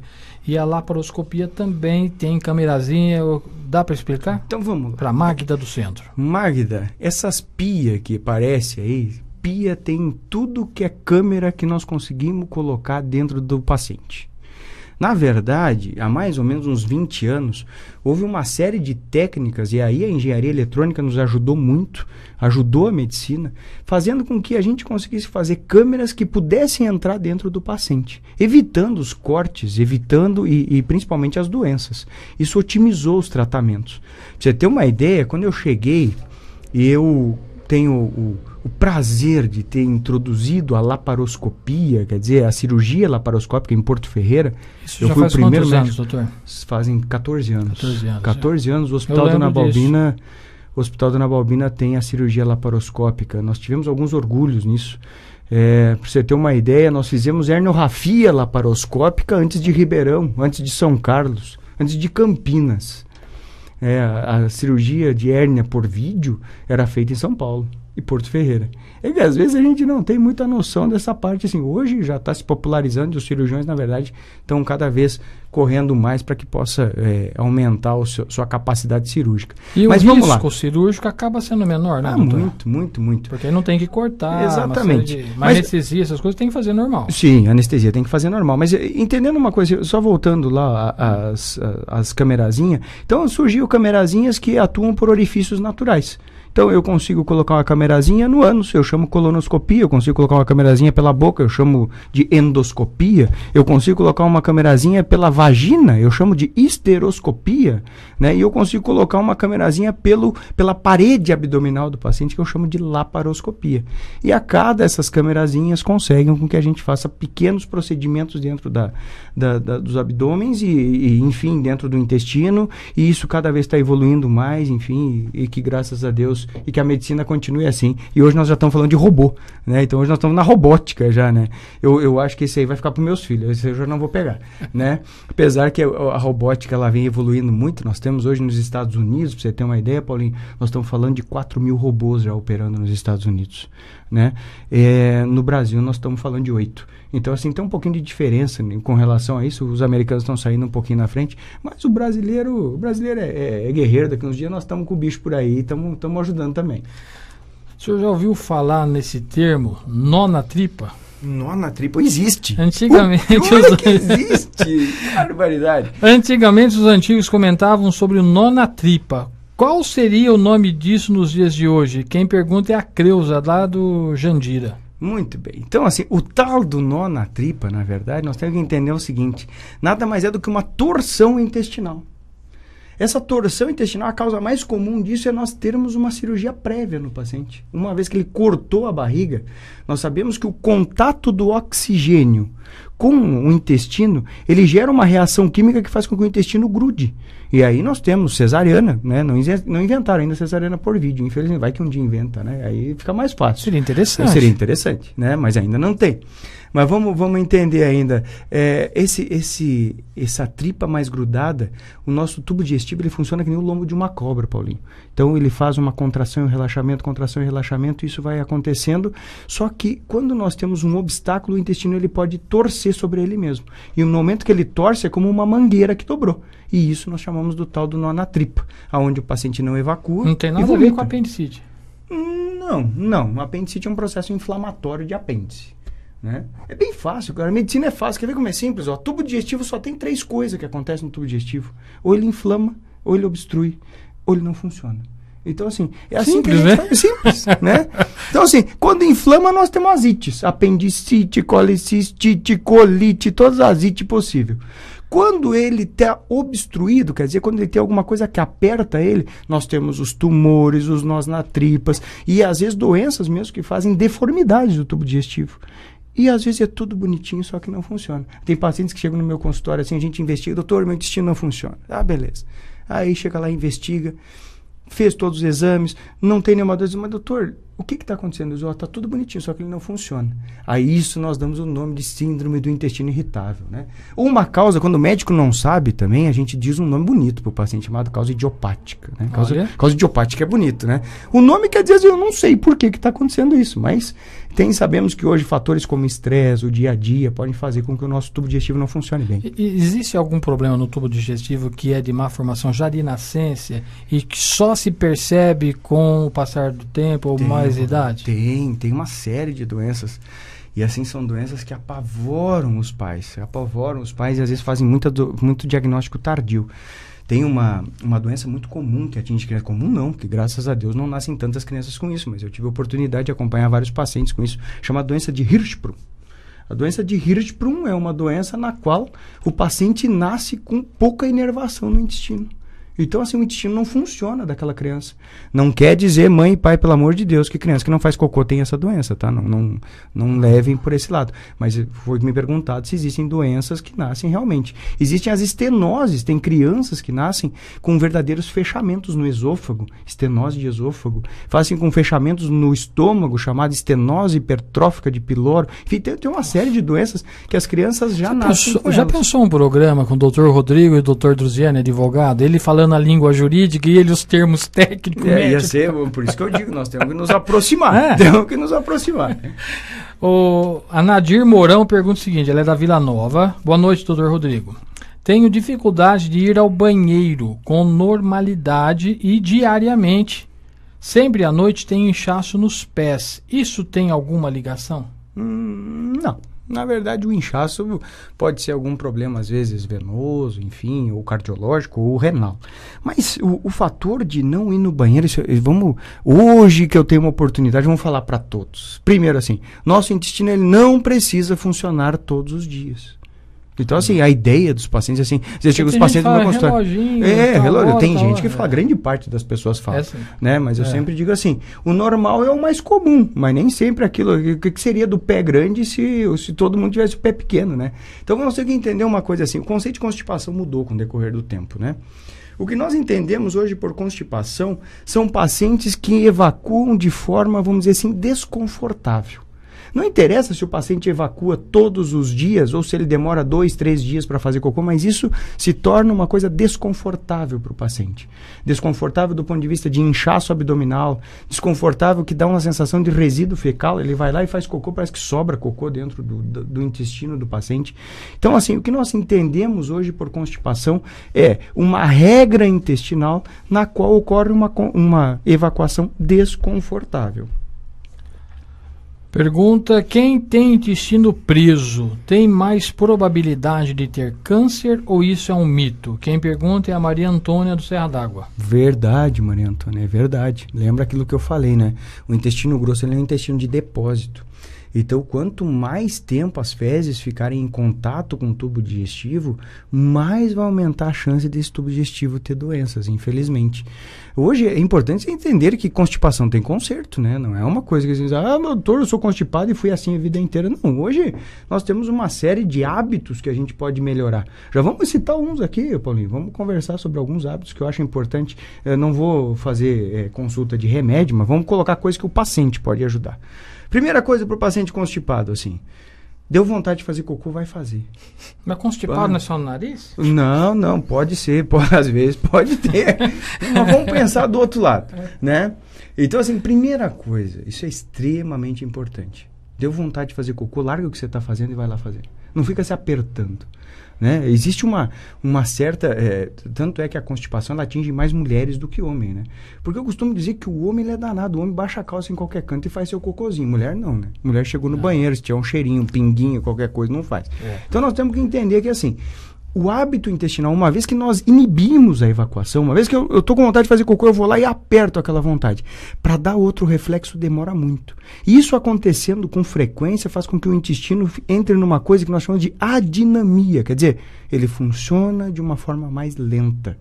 e a laparoscopia também tem câmerazinha. Dá para explicar? Então vamos lá. Para a Magda do Centro. Magda, essas pia que aparece aí, pia tem tudo que é câmera que nós conseguimos colocar dentro do paciente. Na verdade, há mais ou menos uns 20 anos, houve uma série de técnicas, e aí a engenharia eletrônica nos ajudou muito, ajudou a medicina, fazendo com que a gente conseguisse fazer câmeras que pudessem entrar dentro do paciente, evitando os cortes, evitando e principalmente as doenças. Isso otimizou os tratamentos. Pra você ter uma ideia, quando eu cheguei, eu tenho o prazer de ter introduzido a laparoscopia, quer dizer, a cirurgia laparoscópica em Porto Ferreira. Isso já faz quantos anos, doutor? Fazem 14 anos. 14 anos. 14 anos, o Hospital Dona Balbina o Hospital Dona Balbina tem a cirurgia laparoscópica. Nós tivemos alguns orgulhos nisso. Para você ter uma ideia, nós fizemos herniorrafia laparoscópica antes de Ribeirão, antes de São Carlos, antes de Campinas. A cirurgia de hérnia por vídeo era feita em São Paulo e Porto Ferreira. É que às vezes a gente não tem muita noção dessa parte. Assim, hoje já está se popularizando e os cirurgiões, na verdade, estão cada vez correndo mais para que possa aumentar sua capacidade cirúrgica. E mas o risco cirúrgico acaba sendo menor, né, doutor? Muito. Porque aí não tem que cortar. Exatamente. Mas anestesia, essas coisas tem que fazer normal. Sim, anestesia tem que fazer normal. Mas entendendo uma coisa, só voltando lá as camerazinhas, então surgiu camerazinhas que atuam por orifícios naturais. Então, eu consigo colocar uma camerazinha no ânus, eu chamo colonoscopia. Eu consigo colocar uma camerazinha pela boca, eu chamo de endoscopia. Eu consigo colocar uma camerazinha pela vagina, eu chamo de histeroscopia, né? E eu consigo colocar uma camerazinha pela parede abdominal do paciente, que eu chamo de laparoscopia. E a cada essas camerazinhas conseguem com que a gente faça pequenos procedimentos dentro dos abdômenes e, enfim, dentro do intestino. E isso cada vez está evoluindo mais, enfim, e que graças a Deus e que a medicina continue assim. E hoje nós já estamos falando de robô, né? Então hoje nós estamos na robótica já, né? Eu acho que esse aí vai ficar para os meus filhos, esse eu já não vou pegar, né? Apesar que a robótica ela vem evoluindo muito. Nós temos hoje nos Estados Unidos, para você ter uma ideia, Paulinho, nós estamos falando de 4.000 robôs já operando nos Estados Unidos, né? No Brasil nós estamos falando de 8. Então, assim, tem um pouquinho de diferença, né, com relação a isso. Os americanos estão saindo um pouquinho na frente, mas o brasileiro é guerreiro. Daqui uns dias nós estamos com o bicho por aí, estamos ajudando também. O senhor já ouviu falar nesse termo, nó na tripa? Nó na tripa existe. Antigamente existe. Barbaridade. Antigamente os antigos comentavam sobre o nó na tripa. Qual seria o nome disso nos dias de hoje? Quem pergunta é a Creuza, lá do Jandira. Muito bem. Então, assim, o tal do nó na tripa, na verdade, nós temos que entender o seguinte: nada mais é do que uma torção intestinal. Essa torção intestinal, a causa mais comum disso é nós termos uma cirurgia prévia no paciente. Uma vez que ele cortou a barriga, nós sabemos que o contato do oxigênio com o intestino, ele gera uma reação química que faz com que o intestino grude. E aí nós temos cesariana, né? Não inventaram ainda cesariana por vídeo, infelizmente, vai que um dia inventa, né? Aí fica mais fácil. Seria interessante. Seria interessante, né? Mas ainda não tem. Mas vamos entender ainda, essa tripa mais grudada, o nosso tubo digestivo, ele funciona que nem o lombo de uma cobra, Paulinho. Então ele faz uma contração e relaxamento, e isso vai acontecendo, só que quando nós temos um obstáculo, o intestino ele pode torcer sobre ele mesmo. E no momento que ele torce, é como uma mangueira que dobrou. E isso nós chamamos do tal do nó na tripa, onde o paciente não evacua. Não tem nada a ver com apendicite. Não. O apendicite é um processo inflamatório de apêndice. Né? É bem fácil, cara. A medicina é fácil. Quer ver como é simples? O tubo digestivo só tem 3 coisas que acontecem no tubo digestivo: ou ele inflama, ou ele obstrui, ou ele não funciona. Então, assim, é assim simples, que a gente faz. É simples, né? Então, assim, quando inflama, nós temos as ites: apendicite, colicistite, colite, todas as ites possíveis. Quando ele está obstruído, quer dizer, quando ele tem alguma coisa que aperta ele, nós temos os tumores, os nós na tripas e às vezes doenças mesmo que fazem deformidades do tubo digestivo. E às vezes é tudo bonitinho, só que não funciona. Tem pacientes que chegam no meu consultório assim, a gente investiga: doutor, meu intestino não funciona. Ah, beleza. Aí chega lá, investiga, fez todos os exames, não tem nenhuma dúvida, mas doutor, o que está acontecendo? Está tudo bonitinho, só que ele não funciona. A isso nós damos o nome de síndrome do intestino irritável, né? Uma causa, quando o médico não sabe também, a gente diz um nome bonito para o paciente, chamado causa idiopática, né? Causa idiopática é bonito, né? O nome quer dizer assim, eu não sei por que está acontecendo isso, mas sabemos que hoje fatores como estresse, o dia a dia, podem fazer com que o nosso tubo digestivo não funcione bem. Existe algum problema no tubo digestivo que é de má formação já de nascença e que só se percebe com o passar do tempo ou mais idade? Tem uma série de doenças. E assim, são doenças que apavoram os pais e às vezes fazem muito diagnóstico tardio. Tem uma doença muito comum que atinge crianças. Comum não, porque graças a Deus não nascem tantas crianças com isso, mas eu tive a oportunidade de acompanhar vários pacientes com isso. Chama doença de Hirschsprung. A doença de Hirschsprung é uma doença na qual o paciente nasce com pouca inervação no intestino. Então, assim, o intestino não funciona daquela criança. Não quer dizer, mãe e pai, pelo amor de Deus, que criança que não faz cocô tem essa doença, tá? Não levem por esse lado. Mas foi me perguntado se existem doenças que nascem realmente. Existem as estenoses, tem crianças que nascem com verdadeiros fechamentos no esôfago, estenose de esôfago, fazem com fechamentos no estômago, chamada estenose hipertrófica de piloro. Enfim, tem uma série de doenças que as crianças já nascem com Já elas. pensou um programa com o Dr. Rodrigo e o Dr. Druziani, advogado, ele falando a língua jurídica e ele os termos técnicos? Ia ser, por isso que eu digo, nós temos que nos aproximar. Temos que nos aproximar. A Nadir Mourão pergunta o seguinte, ela é da Vila Nova. Boa noite, Dr. Rodrigo. Tenho dificuldade de ir ao banheiro com normalidade e diariamente. Sempre à noite tenho inchaço nos pés. Isso tem alguma ligação? Não. Na verdade, o inchaço pode ser algum problema, às vezes, venoso, enfim, ou cardiológico, ou renal. Mas o fator de não ir no banheiro, hoje que eu tenho uma oportunidade, vamos falar para todos. Primeiro, assim, nosso intestino ele não precisa funcionar todos os dias. Então, assim, a ideia dos pacientes, assim, você chega os pacientes no meu consultório. Relógio. Tem gente que fala, grande parte das pessoas fala, né? Mas eu sempre digo assim, o normal é o mais comum, mas nem sempre aquilo. O que seria do pé grande se todo mundo tivesse o pé pequeno, né? Então, nós temos que entender uma coisa assim, o conceito de constipação mudou com o decorrer do tempo, né? O que nós entendemos hoje por constipação são pacientes que evacuam de forma, vamos dizer assim, desconfortável. Não interessa se o paciente evacua todos os dias ou se ele demora 2, 3 dias para fazer cocô, mas isso se torna uma coisa desconfortável para o paciente. Desconfortável do ponto de vista de inchaço abdominal, desconfortável que dá uma sensação de resíduo fecal, ele vai lá e faz cocô, parece que sobra cocô dentro do intestino do paciente. Então, assim, o que nós entendemos hoje por constipação é uma regra intestinal na qual ocorre uma evacuação desconfortável. Pergunta, quem tem intestino preso tem mais probabilidade de ter câncer ou isso é um mito? Quem pergunta é a Maria Antônia do Serra d'Água. Verdade, Maria Antônia, é verdade. Lembra aquilo que eu falei, né? O intestino grosso ele é um intestino de depósito. Então, quanto mais tempo as fezes ficarem em contato com o tubo digestivo, mais vai aumentar a chance desse tubo digestivo ter doenças, infelizmente. Hoje é importante você entender que constipação tem conserto, né? Não é uma coisa que você diz, doutor, eu sou constipado e fui assim a vida inteira. Não, hoje nós temos uma série de hábitos que a gente pode melhorar. Já vamos citar uns aqui, Paulinho, vamos conversar sobre alguns hábitos que eu acho importante. Eu não vou fazer consulta de remédio, mas vamos colocar coisas que o paciente pode ajudar. Primeira coisa para o paciente constipado, assim, deu vontade de fazer cocô, vai fazer. Mas constipado não é só no nariz? Não, pode ser, às vezes pode ter. Mas vamos pensar do outro lado, né? Então, assim, primeira coisa, isso é extremamente importante. Deu vontade de fazer cocô, larga o que você está fazendo e vai lá fazer. Não fica se apertando. Né? Existe uma certa... tanto é que a constipação ela atinge mais mulheres do que homem, né? Porque eu costumo dizer que o homem ele é danado. O homem baixa a calça em qualquer canto e faz seu cocôzinho. Mulher não, né? Mulher chegou no banheiro, se tiver um cheirinho, um pinguinho, qualquer coisa, não faz. Então nós temos que entender que assim... O hábito intestinal, uma vez que nós inibimos a evacuação, uma vez que eu estou com vontade de fazer cocô, eu vou lá e aperto aquela vontade. Para dar outro reflexo demora muito. Isso acontecendo com frequência faz com que o intestino entre numa coisa que nós chamamos de adinamia. Quer dizer, ele funciona de uma forma mais lenta.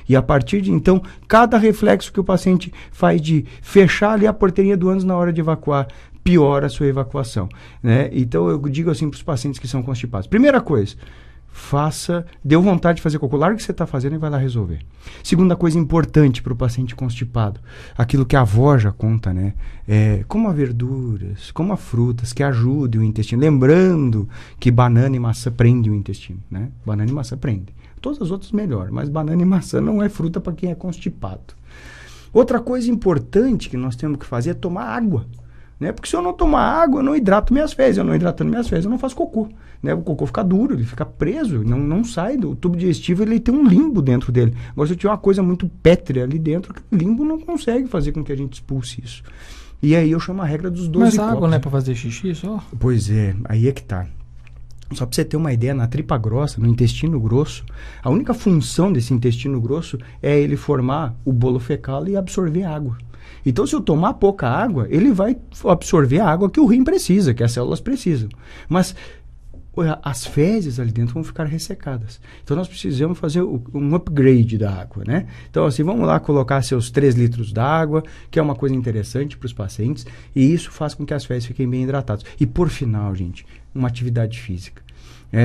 E a partir de então, cada reflexo que o paciente faz de fechar ali a porteirinha do ânus na hora de evacuar, piora a sua evacuação. Né? Então eu digo assim para os pacientes que são constipados. Primeira coisa... deu vontade de fazer cocô, larga o que você está fazendo e vai lá resolver. Segunda coisa importante para o paciente constipado, aquilo que a avó já conta, né? Coma verduras, coma frutas que ajudem o intestino. Lembrando que banana e maçã prendem o intestino, né? Banana e maçã prendem. Todas as outras melhor, mas banana e maçã não é fruta para quem é constipado. Outra coisa importante que nós temos que fazer é tomar água. Né? Porque se eu não tomar água, eu não hidrato minhas fezes. Eu não hidratando minhas fezes, eu não faço cocô. Né? O cocô fica duro, ele fica preso, não sai do tubo digestivo, ele tem um limbo dentro dele. Agora, se eu tiver uma coisa muito pétrea ali dentro, o limbo não consegue fazer com que a gente expulse isso. E aí eu chamo a regra dos 12 Mas copos. água não é para fazer xixi só? Pois é, aí é que tá. Só para você ter uma ideia, na tripa grossa, no intestino grosso, a única função desse intestino grosso é ele formar o bolo fecal e absorver água. Então, se eu tomar pouca água, ele vai absorver a água que o rim precisa, que as células precisam. Mas as fezes ali dentro vão ficar ressecadas. Então, nós precisamos fazer um upgrade da água, né? Então, assim, vamos lá colocar seus 3 litros d'água, que é uma coisa interessante para os pacientes, e isso faz com que as fezes fiquem bem hidratadas. E, por final, gente, uma atividade física.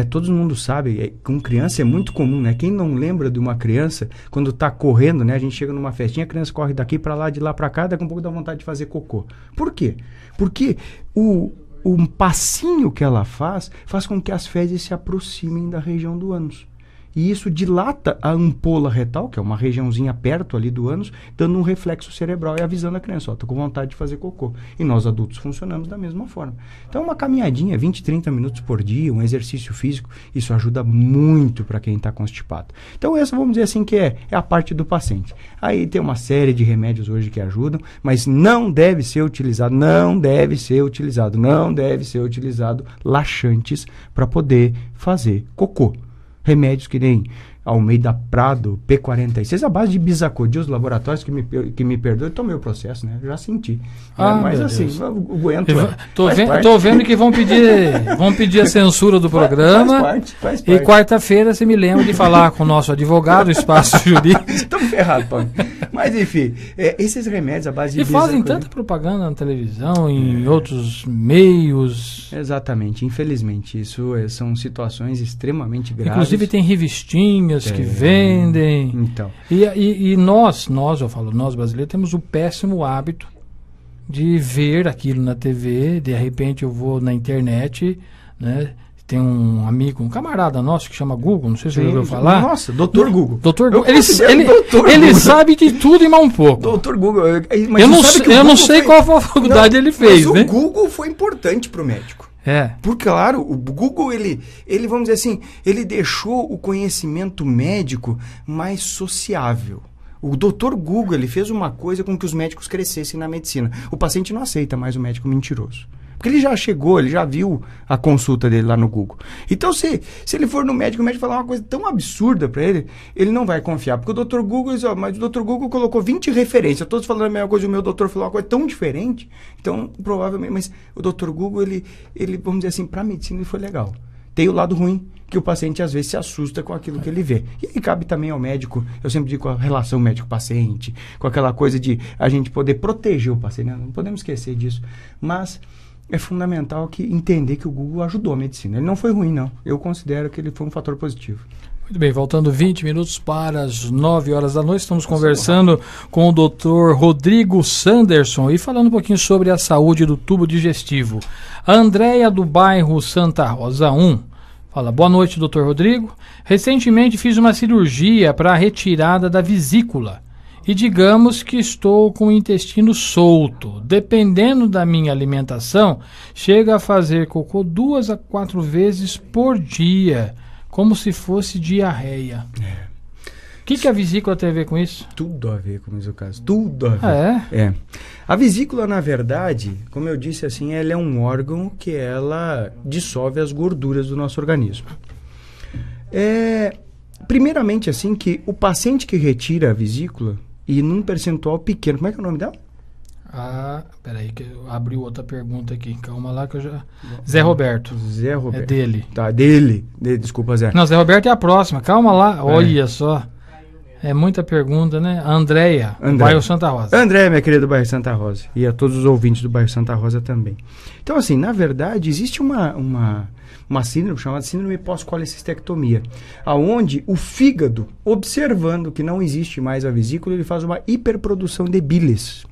Todo mundo sabe, com criança é muito comum, né? Quem não lembra de uma criança, quando está correndo, né? A gente chega numa festinha, a criança corre daqui para lá, de lá para cá, daqui a um pouco dá vontade de fazer cocô. Por quê? Porque um passinho que ela faz com que as fezes se aproximem da região do ânus. E isso dilata a ampola retal, que é uma regiãozinha perto ali do ânus, dando um reflexo cerebral e avisando a criança, tô com vontade de fazer cocô. E nós adultos funcionamos da mesma forma. Então, uma caminhadinha, 20, 30 minutos por dia, um exercício físico, isso ajuda muito para quem está constipado. Então, essa, vamos dizer assim, que é a parte do paciente. Aí tem uma série de remédios hoje que ajudam, mas não deve ser utilizado laxantes para poder fazer cocô. Remédios que nem Almeida Prado, P46, a base de Bisacodyl, os laboratórios que me perdoem, eu tomei o processo, né? Eu já senti. Mas assim, o aguento. Tô vendo que vão pedir a censura do programa. Faz parte. E quarta-feira você me lembra de falar com o nosso advogado, Espaço Jurídico. Estamos ferrados, Paulo. Mas enfim, esses remédios, a base de Bisacodyl. E fazem tanta propaganda na televisão, em outros meios. Exatamente, infelizmente. Isso são situações extremamente graves. Inclusive tem revistinhas que vendem. Então. E nós brasileiros, temos o péssimo hábito de ver aquilo na TV. De repente eu vou na internet, né? Tem um amigo, um camarada nosso que chama Google, não sei se você já ouviu falar. Nossa, Dr. Google. Dr. Google. Ele sabe de tudo e mais um pouco. Dr. Google. Eu não sei qual faculdade ele fez, mas né? O Google foi importante para o médico. Porque, claro, o Google, ele, vamos dizer assim, ele deixou o conhecimento médico mais sociável. O Dr. Google, ele fez uma coisa com que os médicos crescessem na medicina. O paciente não aceita mais o médico mentiroso. Porque ele já chegou, ele já viu a consulta dele lá no Google. Então, se ele for no médico, o médico falar uma coisa tão absurda para ele, ele não vai confiar. Porque o Dr. Google, mas o Dr. Google colocou 20 referências, todos falando a mesma coisa, o meu doutor falou uma coisa tão diferente. Então, provavelmente, mas o Dr. Google, ele vamos dizer assim, para a medicina ele foi legal. Tem o lado ruim, que o paciente às vezes se assusta com aquilo que ele vê. E aí cabe também ao médico, eu sempre digo, a relação médico-paciente, com aquela coisa de a gente poder proteger o paciente, né? Não podemos esquecer disso. Mas é fundamental entender que o Google ajudou a medicina. Ele não foi ruim, não. Eu considero que ele foi um fator positivo. Muito bem, faltando 20 minutos para as 9 horas da noite, estamos conversando com o Dr. Rodrigo Sanderson e falando um pouquinho sobre a saúde do tubo digestivo. A Andréia, do bairro Santa Rosa 1, fala: boa noite, Dr. Rodrigo. Recentemente fiz uma cirurgia para a retirada da vesícula. E digamos que estou com o intestino solto. Dependendo da minha alimentação, chega a fazer cocô 2 a 4 vezes por dia, como se fosse diarreia. O que a vesícula tem a ver com isso? Tudo a ver com isso, caso. Tudo a ver. A vesícula, na verdade, como eu disse assim, ela é um órgão que ela dissolve as gorduras do nosso organismo. Primeiramente, assim, que o paciente que retira a vesícula, e num percentual pequeno. Como é que é o nome dela? Peraí, que eu abri outra pergunta aqui. Calma lá que eu já... Zé Roberto. Zé Roberto. É dele. Tá, dele. Desculpa, Zé. Não, Zé Roberto é a próxima. Calma lá. Olha só. É muita pergunta, né? A Andréia, do bairro Santa Rosa. Andréia, minha querida, do bairro Santa Rosa. E a todos os ouvintes do bairro Santa Rosa também. Então, assim, na verdade, existe uma síndrome chamada síndrome pós-colecistectomia, aonde o fígado, observando que não existe mais a vesícula, ele faz uma hiperprodução de bilis.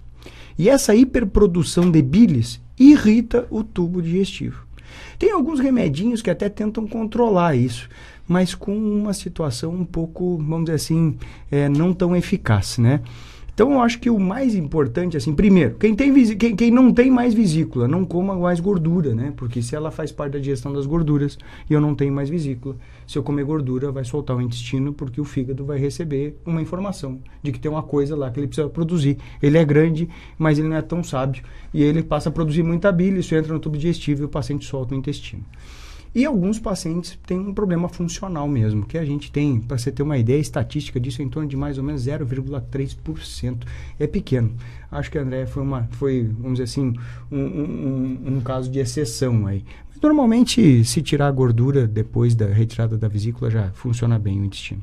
E essa hiperprodução de bilis irrita o tubo digestivo. Tem alguns remedinhos que até tentam controlar isso, mas com uma situação um pouco, vamos dizer assim, não tão eficaz, né? Então, eu acho que o mais importante, assim, primeiro, quem não tem mais vesícula, não coma mais gordura, né? Porque se ela faz parte da digestão das gorduras e eu não tenho mais vesícula, se eu comer gordura, vai soltar o intestino, porque o fígado vai receber uma informação de que tem uma coisa lá que ele precisa produzir. Ele é grande, mas ele não é tão sábio, e ele passa a produzir muita bile, isso entra no tubo digestivo e o paciente solta o intestino. E alguns pacientes têm um problema funcional mesmo, que a gente tem, para você ter uma ideia, a estatística disso é em torno de mais ou menos 0,3%. É pequeno. Acho que a Andréia foi, vamos dizer assim, um caso de exceção aí. Normalmente, se tirar a gordura depois da retirada da vesícula, já funciona bem o intestino.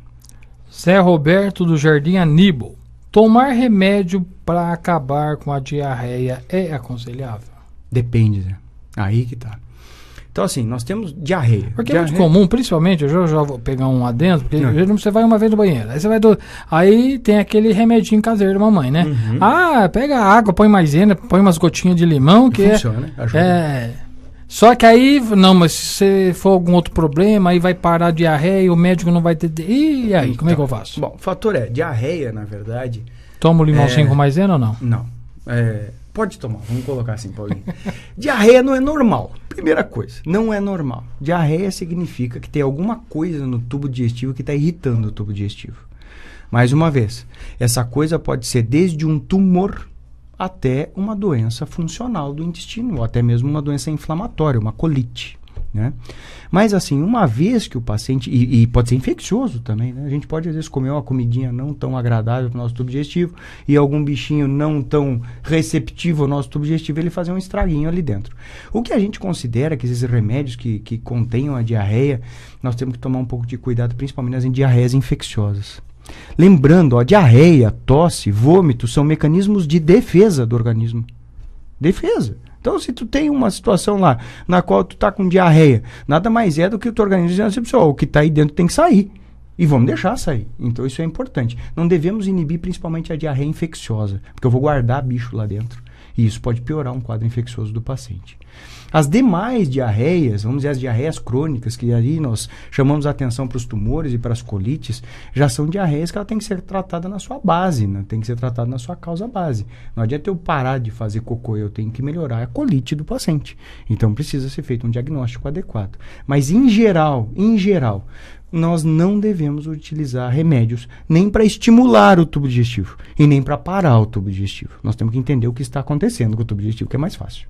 Zé Roberto do Jardim Aníbal. Tomar remédio para acabar com a diarreia é aconselhável? Depende, Zé. Aí que tá. Então, assim, nós temos diarreia. Porque é muito comum, principalmente, eu já vou pegar um adentro, porque você vai uma vez no banheiro, aí você vai aí tem aquele remedinho caseiro da mamãe, né? Pega água, põe maisena, põe umas gotinhas de limão, que funciona, ajuda. Só que aí, mas se for algum outro problema, aí vai parar a diarreia, o médico não vai ter... E aí, então, como é que eu faço? Bom, o fator diarreia, na verdade... Toma o limãozinho com maisena ou não? Não. Pode tomar, vamos colocar assim, Paulinho. Diarreia não é normal. Primeira coisa, não é normal. Diarreia significa que tem alguma coisa no tubo digestivo que está irritando o tubo digestivo. Mais uma vez, essa coisa pode ser desde um tumor até uma doença funcional do intestino, ou até mesmo uma doença inflamatória, uma colite, né? Mas assim, uma vez que o paciente, e pode ser infeccioso também, né? A gente pode às vezes comer uma comidinha não tão agradável para o nosso tubo digestivo e algum bichinho não tão receptivo ao nosso tubo digestivo, ele fazer um estraguinho ali dentro. O que a gente considera que esses remédios que contenham a diarreia, nós temos que tomar um pouco de cuidado, principalmente nas diarreias infecciosas. Lembrando, diarreia, tosse, vômito são mecanismos de defesa do organismo. Defesa. Então, se tu tem uma situação lá na qual tu tá com diarreia, nada mais é do que o teu organismo dizendo assim, pessoal, o que tá aí dentro tem que sair. E vamos deixar sair. Então, isso é importante. Não devemos inibir principalmente a diarreia infecciosa, porque eu vou guardar bicho lá dentro. E isso pode piorar um quadro infeccioso do paciente. As demais diarreias, vamos dizer, as diarreias crônicas, que aí nós chamamos a atenção para os tumores e para as colites, já são diarreias que ela tem que ser tratada na sua base, né? Tem que ser tratada na sua causa base. Não adianta eu parar de fazer cocô, eu tenho que melhorar a colite do paciente. Então precisa ser feito um diagnóstico adequado. Mas em geral, nós não devemos utilizar remédios nem para estimular o tubo digestivo e nem para parar o tubo digestivo. Nós temos que entender o que está acontecendo com o tubo digestivo, que é mais fácil.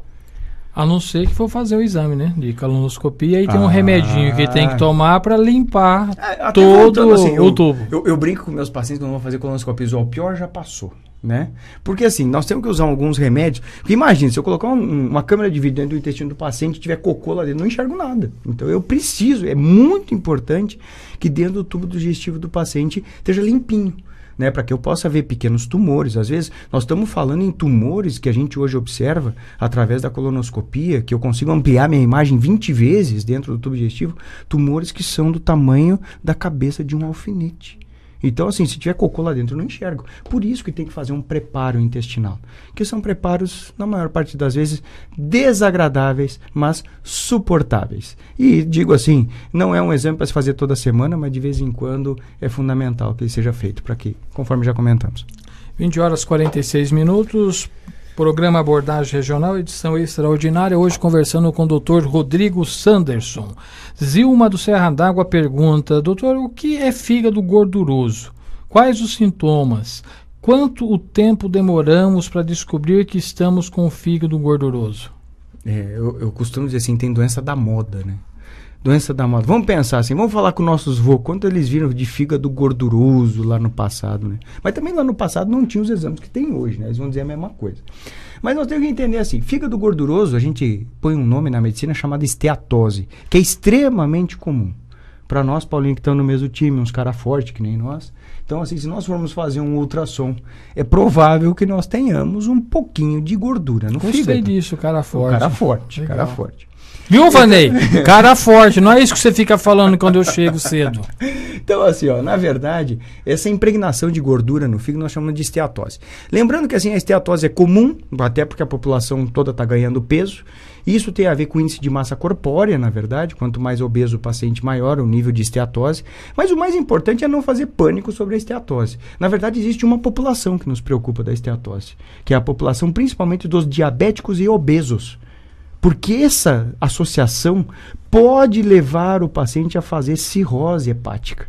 A não ser que for fazer o exame, né? De colonoscopia, aí tem um remedinho que tem que tomar para limpar todo assim, o tubo. Eu brinco com meus pacientes quando vão fazer colonoscopia, o pior já passou, né? Porque assim, nós temos que usar alguns remédios. Porque imagina, se eu colocar uma câmera de vidro dentro do intestino do paciente e tiver cocô lá dentro, eu não enxergo nada. Então eu preciso, é muito importante que dentro do tubo digestivo do paciente esteja limpinho, né, para que eu possa ver pequenos tumores. Às vezes, nós estamos falando em tumores que a gente hoje observa através da colonoscopia, que eu consigo ampliar minha imagem 20 vezes dentro do tubo digestivo, tumores que são do tamanho da cabeça de um alfinete. Então, assim, se tiver cocô lá dentro, eu não enxergo. Por isso que tem que fazer um preparo intestinal, que são preparos, na maior parte das vezes, desagradáveis, mas suportáveis. E, digo assim, não é um exame para se fazer toda semana, mas de vez em quando é fundamental que ele seja feito para que, conforme já comentamos. 20h46, programa Abordagem Regional, edição extraordinária, hoje conversando com o Dr. Rodrigo Sanderson. Zilma do Serra d'Água pergunta, doutor, o que é fígado gorduroso? Quais os sintomas? Quanto o tempo demoramos para descobrir que estamos com o fígado gorduroso? Eu costumo dizer assim, tem doença da moda, né? Doença da moda. Vamos pensar assim, vamos falar com nossos vô, quanto eles viram de fígado gorduroso lá no passado, né? Mas também lá no passado não tinha os exames que tem hoje, né? Eles vão dizer a mesma coisa. Mas nós temos que entender assim, fígado gorduroso, a gente põe um nome na medicina chamado esteatose, que é extremamente comum. Para nós, Paulinho, que estamos no mesmo time, uns caras fortes que nem nós. Então, assim, se nós formos fazer um ultrassom, é provável que nós tenhamos um pouquinho de gordura no fígado. Gostei disso, cara forte. Cara forte, legal. Cara forte. Viu, Vanei? Cara forte, não é isso que você fica falando quando eu chego cedo. Então, assim, na verdade, essa impregnação de gordura no fígado nós chamamos de esteatose. Lembrando que, assim, a esteatose é comum, até porque a população toda está ganhando peso. Isso tem a ver com o índice de massa corpórea, na verdade. Quanto mais obeso o paciente, maior o nível de esteatose. Mas o mais importante é não fazer pânico sobre a esteatose. Na verdade, existe uma população que nos preocupa da esteatose, que é a população principalmente dos diabéticos e obesos. Porque essa associação pode levar o paciente a fazer cirrose hepática.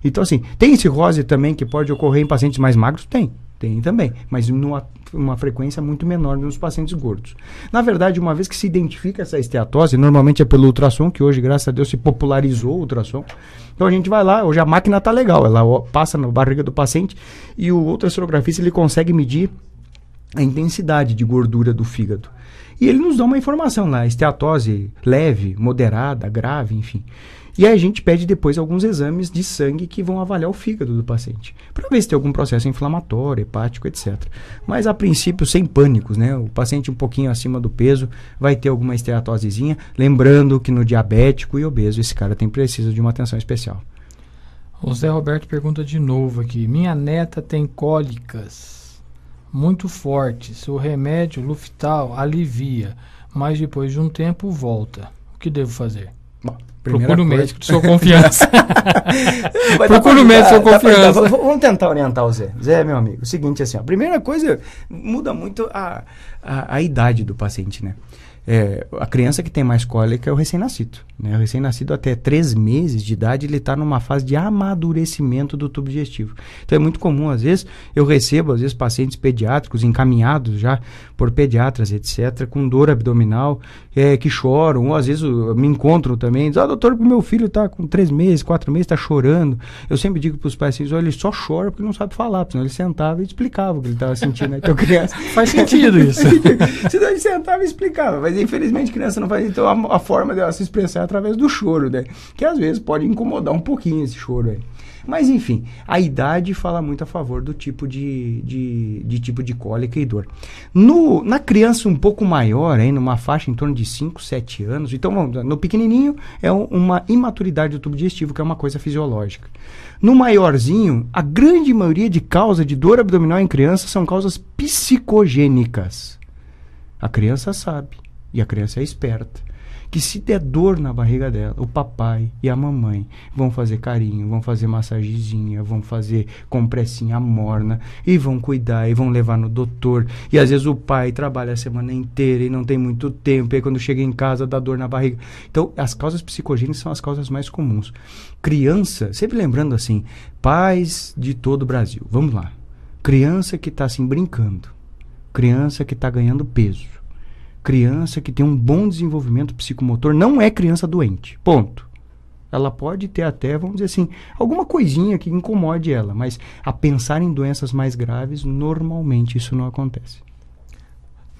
Então, assim, tem cirrose também que pode ocorrer em pacientes mais magros? Tem também, mas numa frequência muito menor nos pacientes gordos. Na verdade, uma vez que se identifica essa esteatose, normalmente é pelo ultrassom, que hoje, graças a Deus, se popularizou o ultrassom. Então a gente vai lá, hoje a máquina está legal, ela passa na barriga do paciente e o ultrassonografista ele consegue medir a intensidade de gordura do fígado. E ele nos dá uma informação lá, esteatose leve, moderada, grave, enfim. E aí a gente pede depois alguns exames de sangue que vão avaliar o fígado do paciente, para ver se tem algum processo inflamatório, hepático, etc. Mas a princípio, sem pânicos, né? O paciente um pouquinho acima do peso vai ter alguma esteatosezinha, lembrando que no diabético e obeso esse cara precisa de uma atenção especial. O Zé Roberto pergunta de novo aqui. Minha neta tem cólicas muito fortes. O remédio Luftal alivia, mas depois de um tempo volta. O que devo fazer? Bom, procure um médico de sua confiança. Procure um médico de sua confiança. Vamos tentar orientar o Zé. Zé, meu amigo, o seguinte, assim, a primeira coisa, muda muito a idade do paciente, né? A criança que tem mais cólica é o recém-nascido, né? O recém-nascido até 3 meses de idade, ele está numa fase de amadurecimento do tubo digestivo. Então é muito comum, às vezes, eu recebo, às vezes, pacientes pediátricos encaminhados já por pediatras, etc., com dor abdominal, que choram, ou às vezes me encontram também, dizem, doutor, meu filho está com 3 meses, 4 meses, está chorando. Eu sempre digo para os pacientes, olha, ele só chora porque não sabe falar, senão ele sentava e explicava o que ele estava sentindo, né? Então, criança... Faz sentido isso. Senão ele sentava e explicava, mas infelizmente a criança não faz, então a forma dela se expressar é através do choro, né? Que às vezes pode incomodar um pouquinho esse choro aí. Mas enfim, a idade fala muito a favor do tipo tipo de cólica e dor. Na criança um pouco maior, aí, numa faixa em torno de 5, 7 anos, então vamos, no pequenininho é uma imaturidade do tubo digestivo, que é uma coisa fisiológica. No maiorzinho, a grande maioria de causa de dor abdominal em criança são causas psicogênicas. A criança sabe. E a criança é esperta, que se der dor na barriga dela, o papai e a mamãe vão fazer carinho, vão fazer massagenzinha, vão fazer compressinha morna e vão cuidar e vão levar no doutor. E às vezes o pai trabalha a semana inteira e não tem muito tempo, e aí quando chega em casa dá dor na barriga. Então as causas psicogênicas são as causas mais comuns. Criança, sempre lembrando assim, pais de todo o Brasil, vamos lá. Criança que está assim brincando, criança que está ganhando peso, criança que tem um bom desenvolvimento psicomotor não é criança doente, ponto. Ela pode ter até, vamos dizer assim, alguma coisinha que incomode ela, mas a pensar em doenças mais graves, normalmente isso não acontece.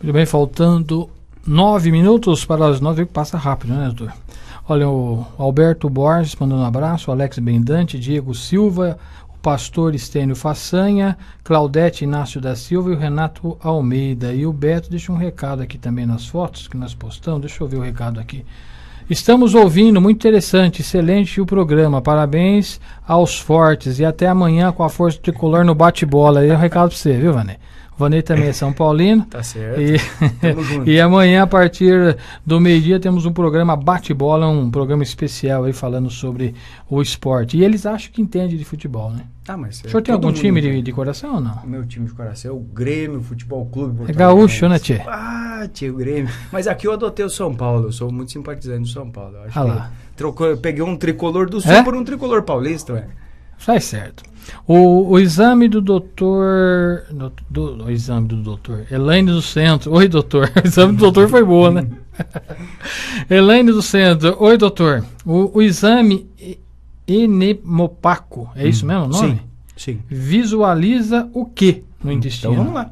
Muito bem, faltando 9 minutos para as 9, passa rápido, né, doutor? Olha, o Alberto Borges mandando um abraço, o Alex Bendante, Diego Silva, Pastor Estênio Façanha, Claudete Inácio da Silva e o Renato Almeida. E o Beto deixa um recado aqui também nas fotos que nós postamos. Deixa eu ver o recado aqui. Estamos ouvindo, muito interessante, excelente o programa. Parabéns aos fortes e até amanhã com a Força Tricolor no bate-bola. Aí é um recado para você, viu, Vanê? O Vanê também é São Paulino. Tá certo. E amanhã, a partir do meio-dia, temos um programa Bate-Bola, um programa especial aí falando sobre o esporte. E eles acham que entendem de futebol, né? Mas o senhor tem algum time de coração ou não? Meu time de coração é o Grêmio Futebol Clube. É gaúcho, né, tchê? Tchê, o Grêmio. Mas aqui eu adotei o São Paulo, eu sou muito simpatizante do São Paulo. Eu acho que eu peguei um tricolor do Sul por um tricolor paulista, ué. Faz certo. O exame do doutor... O exame do doutor... Elaine do Centro. Oi, doutor. O exame do doutor foi boa, né? Elaine do Centro. Oi, doutor. O exame enemopaco, é isso mesmo o nome? Sim. Visualiza o que no intestino? Então vamos lá.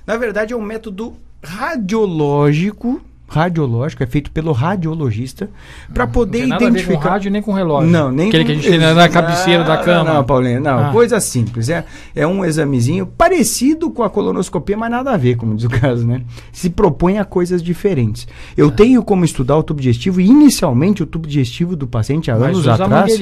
Na verdade é um método radiológico, é feito pelo radiologista para poder identificar. Não tem nada a ver com rádio nem com relógio. Não, nem aquele que a gente tem na cabeceira da cama. Não, Paulinho, não. Coisa simples. É um examezinho parecido com a colonoscopia, mas nada a ver, como diz o caso, né? Se propõe a coisas diferentes. Eu tenho como estudar o tubo digestivo e inicialmente o tubo digestivo do paciente há anos atrás.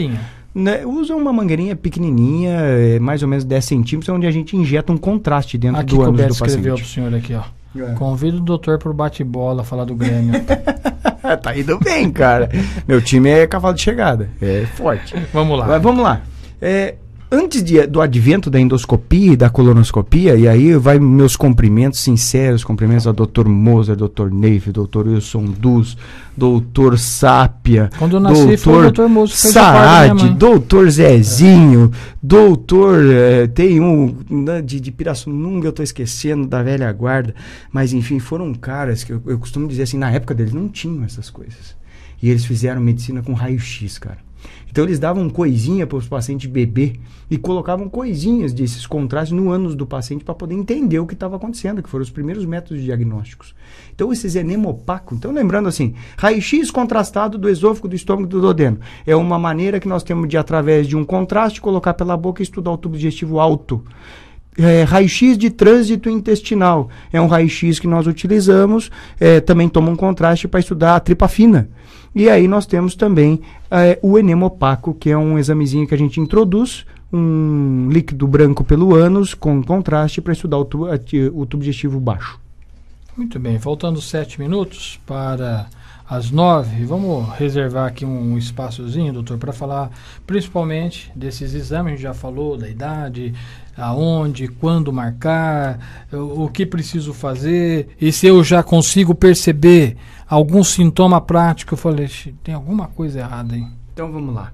Usa uma mangueirinha pequenininha, mais ou menos 10 centímetros, onde a gente injeta um contraste dentro do ânus do paciente. Escreveu pro senhor aqui, ó. Convido o doutor pro bate-bola, falar do Grêmio. Tá indo bem, cara. Meu time é cavalo de chegada, é forte. Vamos lá. Mas vamos lá. Antes do advento da endoscopia e da colonoscopia, e aí vai meus cumprimentos sinceros, cumprimentos ao Dr. Moser, Dr. Neif, Dr. Wilson Dus, Dr. Sápia, quando eu nasci foi o Dr. Moser, Saad, Dr. Zezinho, tem um de Pirassununga, eu tô esquecendo, da velha guarda, mas enfim, foram caras que eu costumo dizer assim, na época deles não tinham essas coisas. E eles fizeram medicina com raio-x, cara. Então eles davam coisinha para os pacientes beber e colocavam coisinhas desses contrastes no ânus do paciente para poder entender o que estava acontecendo, que foram os primeiros métodos diagnósticos. Então esses enema opaco, então lembrando assim, raio-x contrastado do esôfago, do estômago e do duodeno. É uma maneira que nós temos de, através de um contraste, colocar pela boca e estudar o tubo digestivo alto. Raio-x de trânsito intestinal. É um raio-x que nós utilizamos, também toma um contraste para estudar a tripa fina. E aí nós temos também o enema opaco, que é um examezinho que a gente introduz, um líquido branco pelo ânus com contraste para estudar o tubo digestivo baixo. Muito bem, faltando 7 minutos para as 9, vamos reservar aqui um espaçozinho, doutor, para falar principalmente desses exames. A gente já falou da idade, aonde, quando marcar, o que preciso fazer, e se eu já consigo perceber algum sintoma prático, eu falei, tem alguma coisa errada aí. Então vamos lá.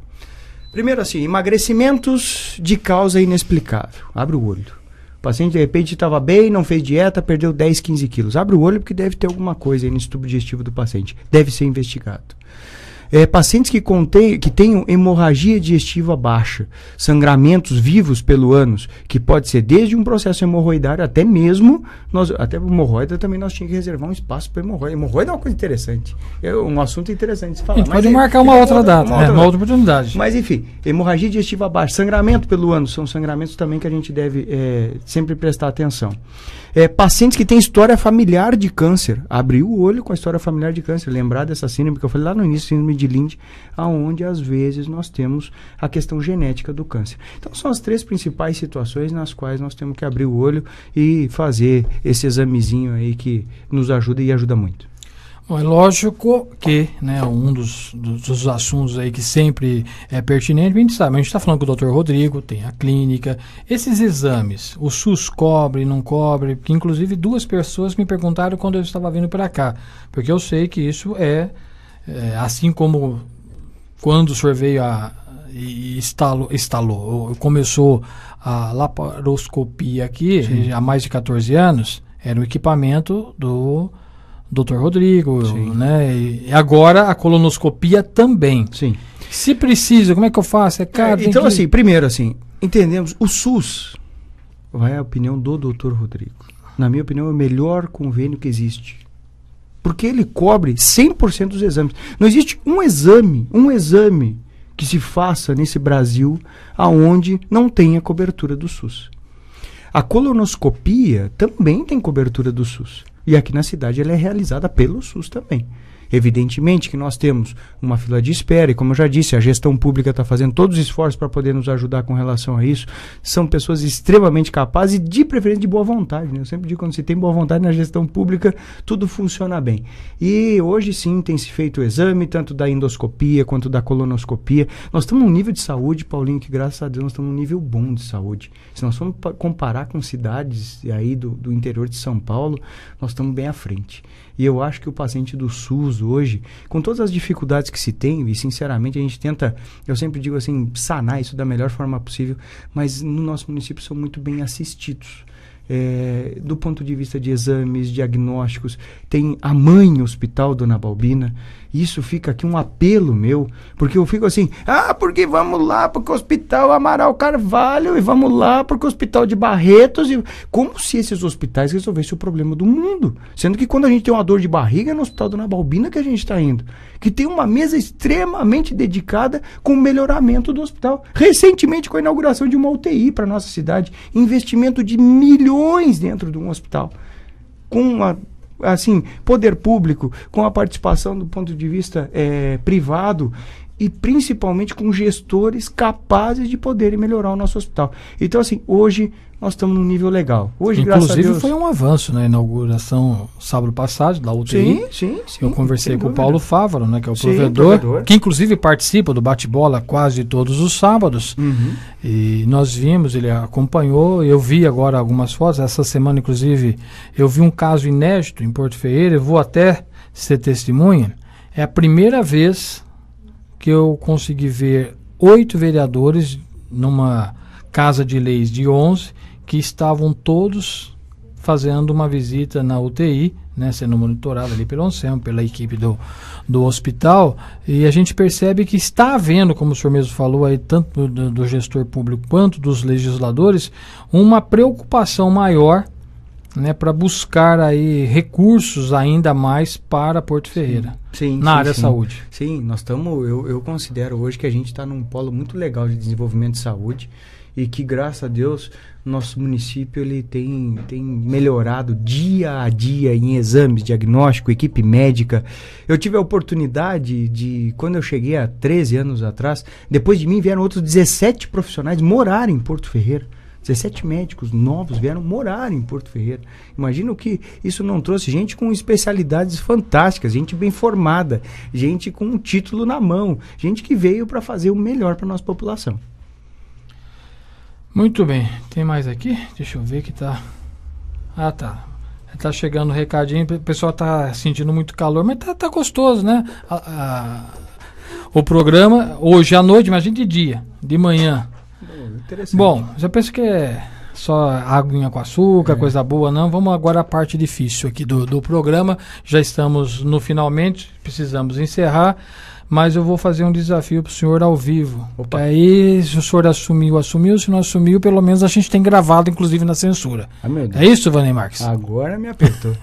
Primeiro assim, emagrecimentos de causa inexplicável. Abre o olho. O paciente de repente estava bem, não fez dieta, perdeu 10, 15 quilos. Abre o olho porque deve ter alguma coisa aí nesse tubo digestivo do paciente. Deve ser investigado. Pacientes que tenham hemorragia digestiva baixa, sangramentos vivos pelo ânus, que pode ser desde um processo hemorroidário até mesmo, até hemorroida também nós tínhamos que reservar um espaço para hemorroida. Hemorroida é uma coisa interessante, é um assunto interessante de se falar. A gente pode marcar uma outra data, uma outra oportunidade. Mas enfim, hemorragia digestiva baixa, sangramento pelo ânus, são sangramentos também que a gente deve sempre prestar atenção. Pacientes que têm história familiar de câncer, abrir o olho com a história familiar de câncer, lembrar dessa síndrome que eu falei lá no início, síndrome de Linde, aonde às vezes nós temos a questão genética do câncer. Então são as 3 principais situações nas quais nós temos que abrir o olho e fazer esse examezinho aí que nos ajuda e ajuda muito. Bom, é lógico que, né, um dos assuntos aí que sempre é pertinente, a gente sabe, a gente está falando com o Dr. Rodrigo, tem a clínica, esses exames, o SUS cobre, não cobre, que inclusive 2 pessoas me perguntaram quando eu estava vindo para cá, porque eu sei que isso assim como quando o senhor veio e começou a laparoscopia aqui, sim, há mais de 14 anos, era um equipamento do Dr. Rodrigo, né? E agora a colonoscopia também. Sim. Se precisa, como é que eu faço? Então, assim, primeiro, assim, entendemos, o SUS, vai a opinião do Dr. Rodrigo. Na minha opinião, é o melhor convênio que existe. Porque ele cobre 100% dos exames. Não existe um exame que se faça nesse Brasil aonde não tenha cobertura do SUS. A colonoscopia também tem cobertura do SUS. E aqui na cidade ela é realizada pelo SUS também. Evidentemente que nós temos uma fila de espera e, como eu já disse, a gestão pública está fazendo todos os esforços para poder nos ajudar com relação a isso. São pessoas extremamente capazes e de preferência de boa vontade, né? Eu sempre digo, quando se tem boa vontade na gestão pública, tudo funciona bem. E hoje sim tem se feito o exame, tanto da endoscopia quanto da colonoscopia. Nós estamos num nível de saúde, Paulinho, que graças a Deus nós estamos num nível bom de saúde. Se nós formos comparar com cidades aí do interior de São Paulo, nós estamos bem à frente. E eu acho que o paciente do SUS hoje, com todas as dificuldades que se tem, e sinceramente a gente tenta, eu sempre digo assim, sanar isso da melhor forma possível, mas no nosso município são muito bem assistidos. Do ponto de vista de exames, diagnósticos, tem a mãe hospital, Dona Balbina. Isso fica aqui um apelo meu, porque eu fico assim, porque vamos lá, porque o Hospital Amaral Carvalho, e vamos lá, porque o Hospital de Barretos, e como se esses hospitais resolvessem o problema do mundo, sendo que quando a gente tem uma dor de barriga é no Hospital Dona Balbina que a gente está indo, que tem uma mesa extremamente dedicada com o melhoramento do hospital, recentemente com a inauguração de uma UTI para nossa cidade, investimento de milhões dentro de um hospital, com poder público, com a participação do ponto de vista privado e principalmente com gestores capazes de poderem melhorar o nosso hospital. Então, assim, hoje nós estamos num nível legal. Hoje, inclusive, graças a Deus, foi um avanço na inauguração sábado passado da UTI. Sim. Eu conversei com o Paulo Fávaro, né, que é o provedor, que inclusive participa do bate-bola quase todos os sábados. Uhum. E nós vimos, ele acompanhou, eu vi agora algumas fotos. Essa semana, inclusive, eu vi um caso inédito em Porto Ferreira, eu vou até ser testemunha. É a primeira vez que eu consegui ver 8 vereadores numa casa de leis de 11 que estavam todos fazendo uma visita na UTI, né, sendo monitorado ali pelo Anselmo, pela equipe do hospital, e a gente percebe que está havendo, como o senhor mesmo falou aí, tanto do gestor público quanto dos legisladores, uma preocupação maior, né, para buscar aí recursos ainda mais para Porto Ferreira, na área da saúde. Sim, nós estamos, eu considero hoje que a gente está num polo muito legal de desenvolvimento de saúde e que, graças a Deus, nosso município ele tem melhorado dia a dia em exames, diagnóstico, equipe médica. Eu tive a oportunidade de, quando eu cheguei há 13 anos atrás, depois de mim vieram outros 17 profissionais morar em Porto Ferreira. 17 médicos novos vieram morar em Porto Ferreira. Imagina o que isso não trouxe. Gente com especialidades fantásticas, gente bem formada, gente com um título na mão, gente que veio para fazer o melhor para a nossa população. Muito bem. Tem mais aqui? Deixa eu ver que tá... Ah, tá. Tá chegando o recadinho. O pessoal tá sentindo muito calor, mas tá gostoso, né? O programa hoje à noite, mas a gente de dia, de manhã. Bom, já penso que é só aguinha com açúcar, coisa boa, não. Vamos agora à parte difícil aqui do programa. Já estamos no finalmente, precisamos encerrar, mas eu vou fazer um desafio para o senhor ao vivo. Opa. Aí, se o senhor assumiu, se não assumiu, pelo menos a gente tem gravado, inclusive na censura. É isso, Vanei Marques? Agora me apertou.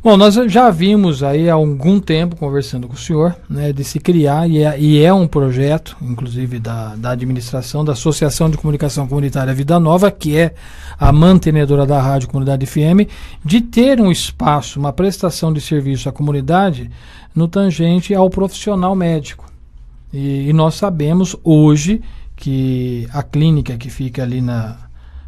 Bom, nós já vimos aí há algum tempo, conversando com o senhor, né, de se criar, e é um projeto, inclusive da administração, da Associação de Comunicação Comunitária Vida Nova, que é a mantenedora da Rádio Comunidade FM, de ter um espaço, uma prestação de serviço à comunidade no tangente ao profissional médico. E nós sabemos hoje que a clínica que fica ali na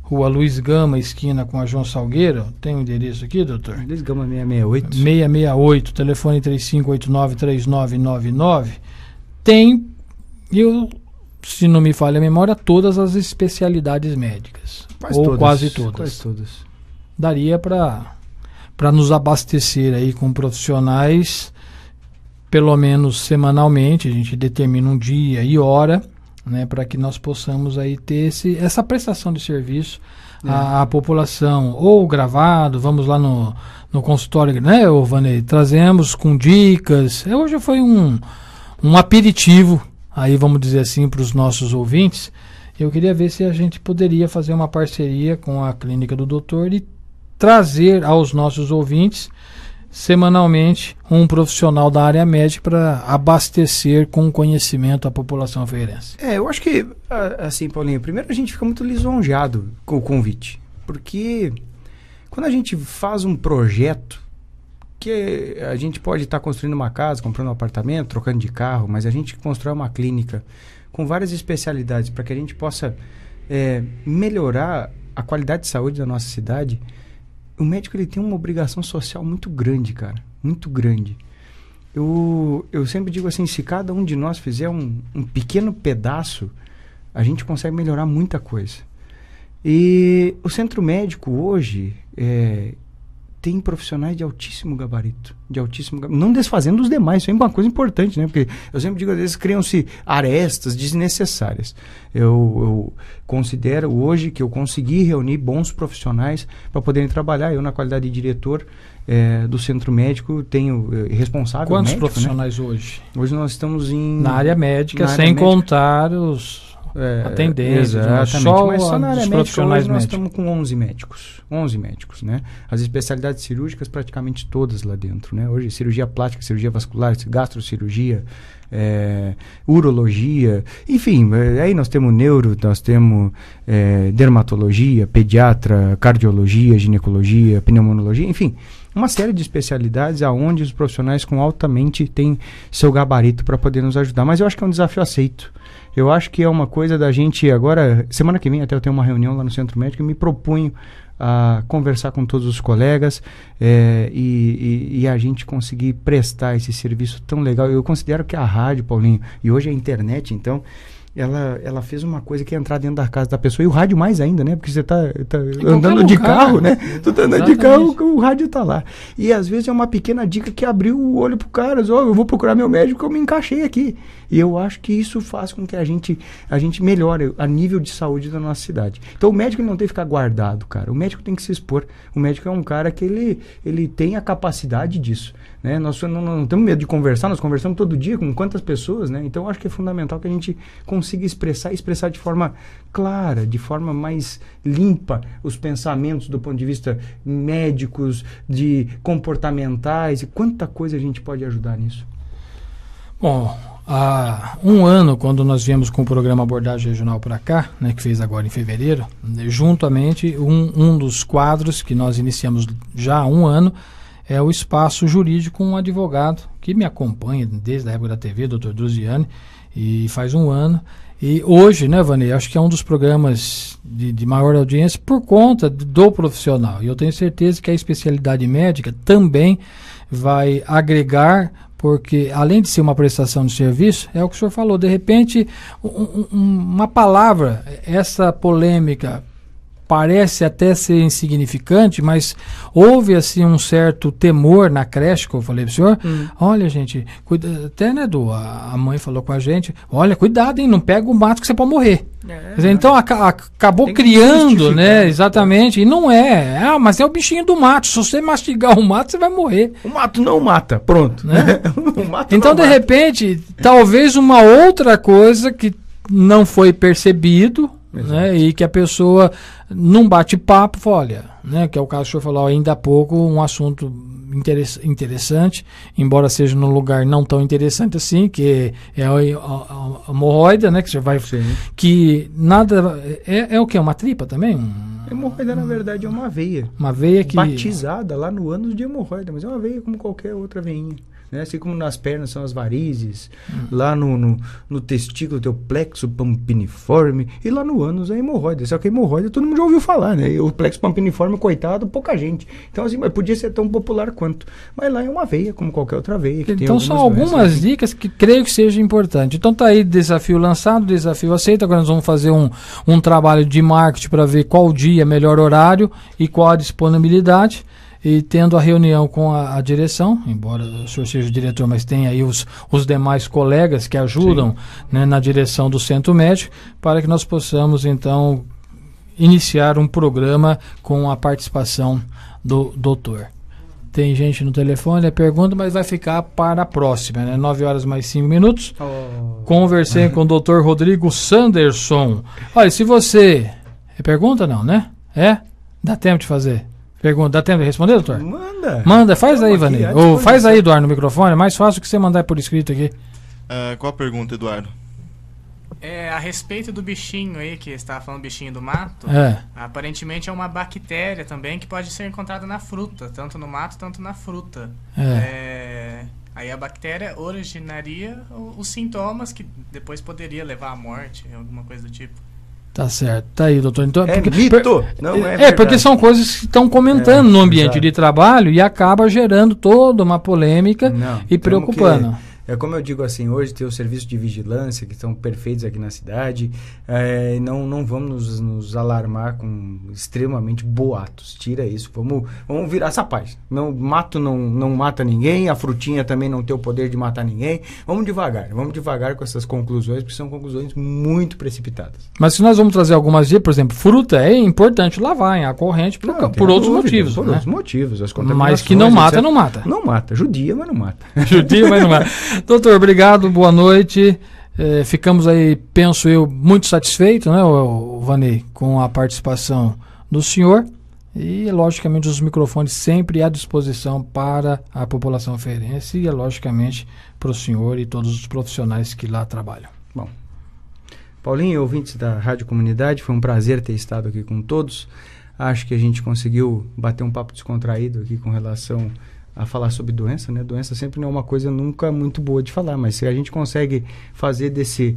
Rua Luiz Gama, esquina com a João Salgueiro, tem um endereço aqui, doutor? Luiz Gama 668. 668, telefone 3589-3999, tem, se não me falha a memória, todas as especialidades médicas. Quase todas. Daria para nos abastecer aí com profissionais, pelo menos semanalmente. A gente determina um dia e hora, né, para que nós possamos aí ter essa prestação de serviço à população, ou gravado, vamos lá no consultório, né, Vanei, trazemos com dicas. Hoje foi um aperitivo, aí vamos dizer assim, para os nossos ouvintes. Eu queria ver se a gente poderia fazer uma parceria com a clínica do doutor e trazer aos nossos ouvintes semanalmente um profissional da área médica para abastecer com conhecimento a população ferreirense. Eu acho que, assim, Paulinho, primeiro a gente fica muito lisonjeado com o convite, porque quando a gente faz um projeto, que a gente pode estar construindo uma casa, comprando um apartamento, trocando de carro, mas a gente constrói uma clínica com várias especialidades para que a gente possa melhorar a qualidade de saúde da nossa cidade. O médico ele tem uma obrigação social muito grande, cara, muito grande. Eu sempre digo assim, se cada um de nós fizer um pequeno pedaço, a gente consegue melhorar muita coisa. E o centro médico hoje tem profissionais de altíssimo gabarito, não desfazendo os demais. Isso é uma coisa importante, né? Porque eu sempre digo, às vezes criam-se arestas desnecessárias. Eu considero hoje que eu consegui reunir bons profissionais para poderem trabalhar. Eu, na qualidade de diretor do centro médico, tenho responsável. Quantos médico, profissionais, né? Hoje nós estamos na área médica, sem contar os atendentes, exatamente, mas só na área médica hoje nós estamos com 11 médicos, né? As especialidades cirúrgicas praticamente todas lá dentro, né? Hoje cirurgia plástica, cirurgia vascular, gastrocirurgia, urologia, enfim, aí nós temos neuro, nós temos dermatologia, pediatra, cardiologia, ginecologia, pneumologia, enfim, uma série de especialidades aonde os profissionais com altamente têm seu gabarito para poder nos ajudar. Mas eu acho que é um desafio aceito. Eu acho que é uma coisa da gente agora, semana que vem até eu tenho uma reunião lá no Centro Médico e me propunho a conversar com todos os colegas e a gente conseguir prestar esse serviço tão legal. Eu considero que a rádio, Paulinho, e hoje a internet, então, ela fez uma coisa que é entrar dentro da casa da pessoa, e o rádio mais ainda, né? Porque você tá andando de carro, né? Tu tá andando de carro, o rádio tá lá. E às vezes é uma pequena dica que abriu o olho pro cara, eu vou procurar meu médico, eu me encaixei aqui. E eu acho que isso faz com que a gente melhore a nível de saúde da nossa cidade. Então o médico não tem que ficar guardado, cara. O médico tem que se expor. O médico é um cara que ele tem a capacidade disso, né? Nós não temos medo de conversar, nós conversamos todo dia com quantas pessoas, né? Então eu acho que é fundamental que a gente consiga expressar de forma clara, de forma mais limpa os pensamentos do ponto de vista médicos, de comportamentais, e quanta coisa a gente pode ajudar nisso. Bom, há um ano, quando nós viemos com o programa Abordagem Regional para cá, né, que fez agora em fevereiro, juntamente um dos quadros que nós iniciamos já há um ano é o Espaço Jurídico com um advogado que me acompanha desde a época da TV, Dr. Druziani, e faz um ano. E hoje, né, Vanei, acho que é um dos programas de maior audiência por conta do profissional. E eu tenho certeza que a especialidade médica também vai agregar, porque além de ser uma prestação de serviço, é o que o senhor falou, de repente uma palavra, essa polêmica parece até ser insignificante, mas houve assim um certo temor na creche, que eu falei pro senhor. Olha, gente, cuida, até, né, a mãe falou com a gente, olha, cuidado, hein, não pega o mato que você pode morrer. Quer dizer, então acabou criando, né, exatamente, e não é, mas é o bichinho do mato, se você mastigar o mato, você vai morrer. O mato não mata, pronto. Né? O mato então, não de mata. repente, talvez uma outra coisa que não foi percebido, né, e que a pessoa, num bate-papo, olha, né, que é o caso que o senhor falou ainda há pouco, um assunto interessante, embora seja num lugar não tão interessante assim, que é a hemorroida, né, que você vai... Sim. Que nada... É o que? Uma tripa também? Hemorroida, na verdade, é uma veia. Uma veia que... Batizada lá no ânus de hemorroida, mas é uma veia como qualquer outra veinha. Né? Assim como nas pernas são as varizes, lá no testículo tem o plexo pampiniforme, e lá no ânus é a hemorroida. Só que a hemorroida todo mundo já ouviu falar, né? E o plexo pampiniforme, coitado, pouca gente. Então, assim, mas podia ser tão popular quanto. Mas lá é uma veia, como qualquer outra veia. Que então tem são algumas dicas que creio que seja importante. Então tá aí, desafio lançado, desafio aceito. Agora nós vamos fazer um trabalho de marketing para ver qual dia, melhor horário e qual a disponibilidade. E tendo a reunião com a direção, embora o senhor seja o diretor, mas tem aí os demais colegas que ajudam, né, na direção do centro médico, para que nós possamos, então, iniciar um programa com a participação do doutor. Tem gente no telefone, é pergunta, mas vai ficar para a próxima, né? 9 horas mais 5 minutos. Conversei com o doutor Rodrigo Sanderson. Olha, se você... É pergunta não, né? É? Dá tempo de fazer? Pergunta, dá tempo de responder, doutor? Manda, faz aí, Vanei. Ou faz aí, Eduardo, no microfone. É mais fácil que você mandar por escrito aqui. Qual a pergunta, Eduardo? A respeito do bichinho aí, que você estava falando, bichinho do mato. Aparentemente é uma bactéria também que pode ser encontrada na fruta, tanto no mato, tanto na fruta. Aí a bactéria originaria os sintomas que depois poderia levar à morte, alguma coisa do tipo. Tá certo, tá aí, doutor. Então, mito, não é porque são coisas que estão comentando no ambiente de trabalho e acaba gerando toda uma polêmica e preocupando. É como eu digo assim, hoje tem o serviço de vigilância que estão perfeitos aqui na cidade, não vamos nos alarmar com extremamente boatos, tira isso, vamos virar essa paz. Mato não mata ninguém, a frutinha também não tem o poder de matar ninguém, vamos devagar com essas conclusões, porque são conclusões muito precipitadas. Mas se nós vamos trazer algumas dicas, por exemplo, fruta é importante lavar em água corrente por outros motivos. Por outros motivos, as contaminações, mas que não mata, etc. não mata. Não mata, judia, mas não mata. Judia, mas não mata. Doutor, obrigado, boa noite. Ficamos aí, penso eu, muito satisfeitos, né, o Vanei, com a participação do senhor e, logicamente, os microfones sempre à disposição para a população feirense e, logicamente, para o senhor e todos os profissionais que lá trabalham. Bom, Paulinho, ouvintes da Rádio Comunidade, foi um prazer ter estado aqui com todos. Acho que a gente conseguiu bater um papo descontraído aqui com relação a falar sobre doença, né? Doença sempre não é uma coisa nunca muito boa de falar, mas se a gente consegue fazer dessas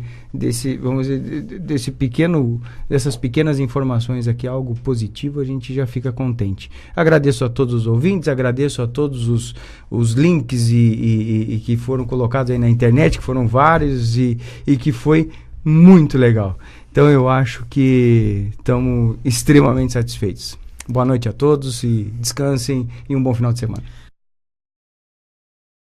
pequenas informações aqui algo positivo, a gente já fica contente. Agradeço a todos os ouvintes, agradeço a todos os links e que foram colocados aí na internet, que foram vários e que foi muito legal. Então eu acho que estamos extremamente satisfeitos. Boa noite a todos e descansem e um bom final de semana.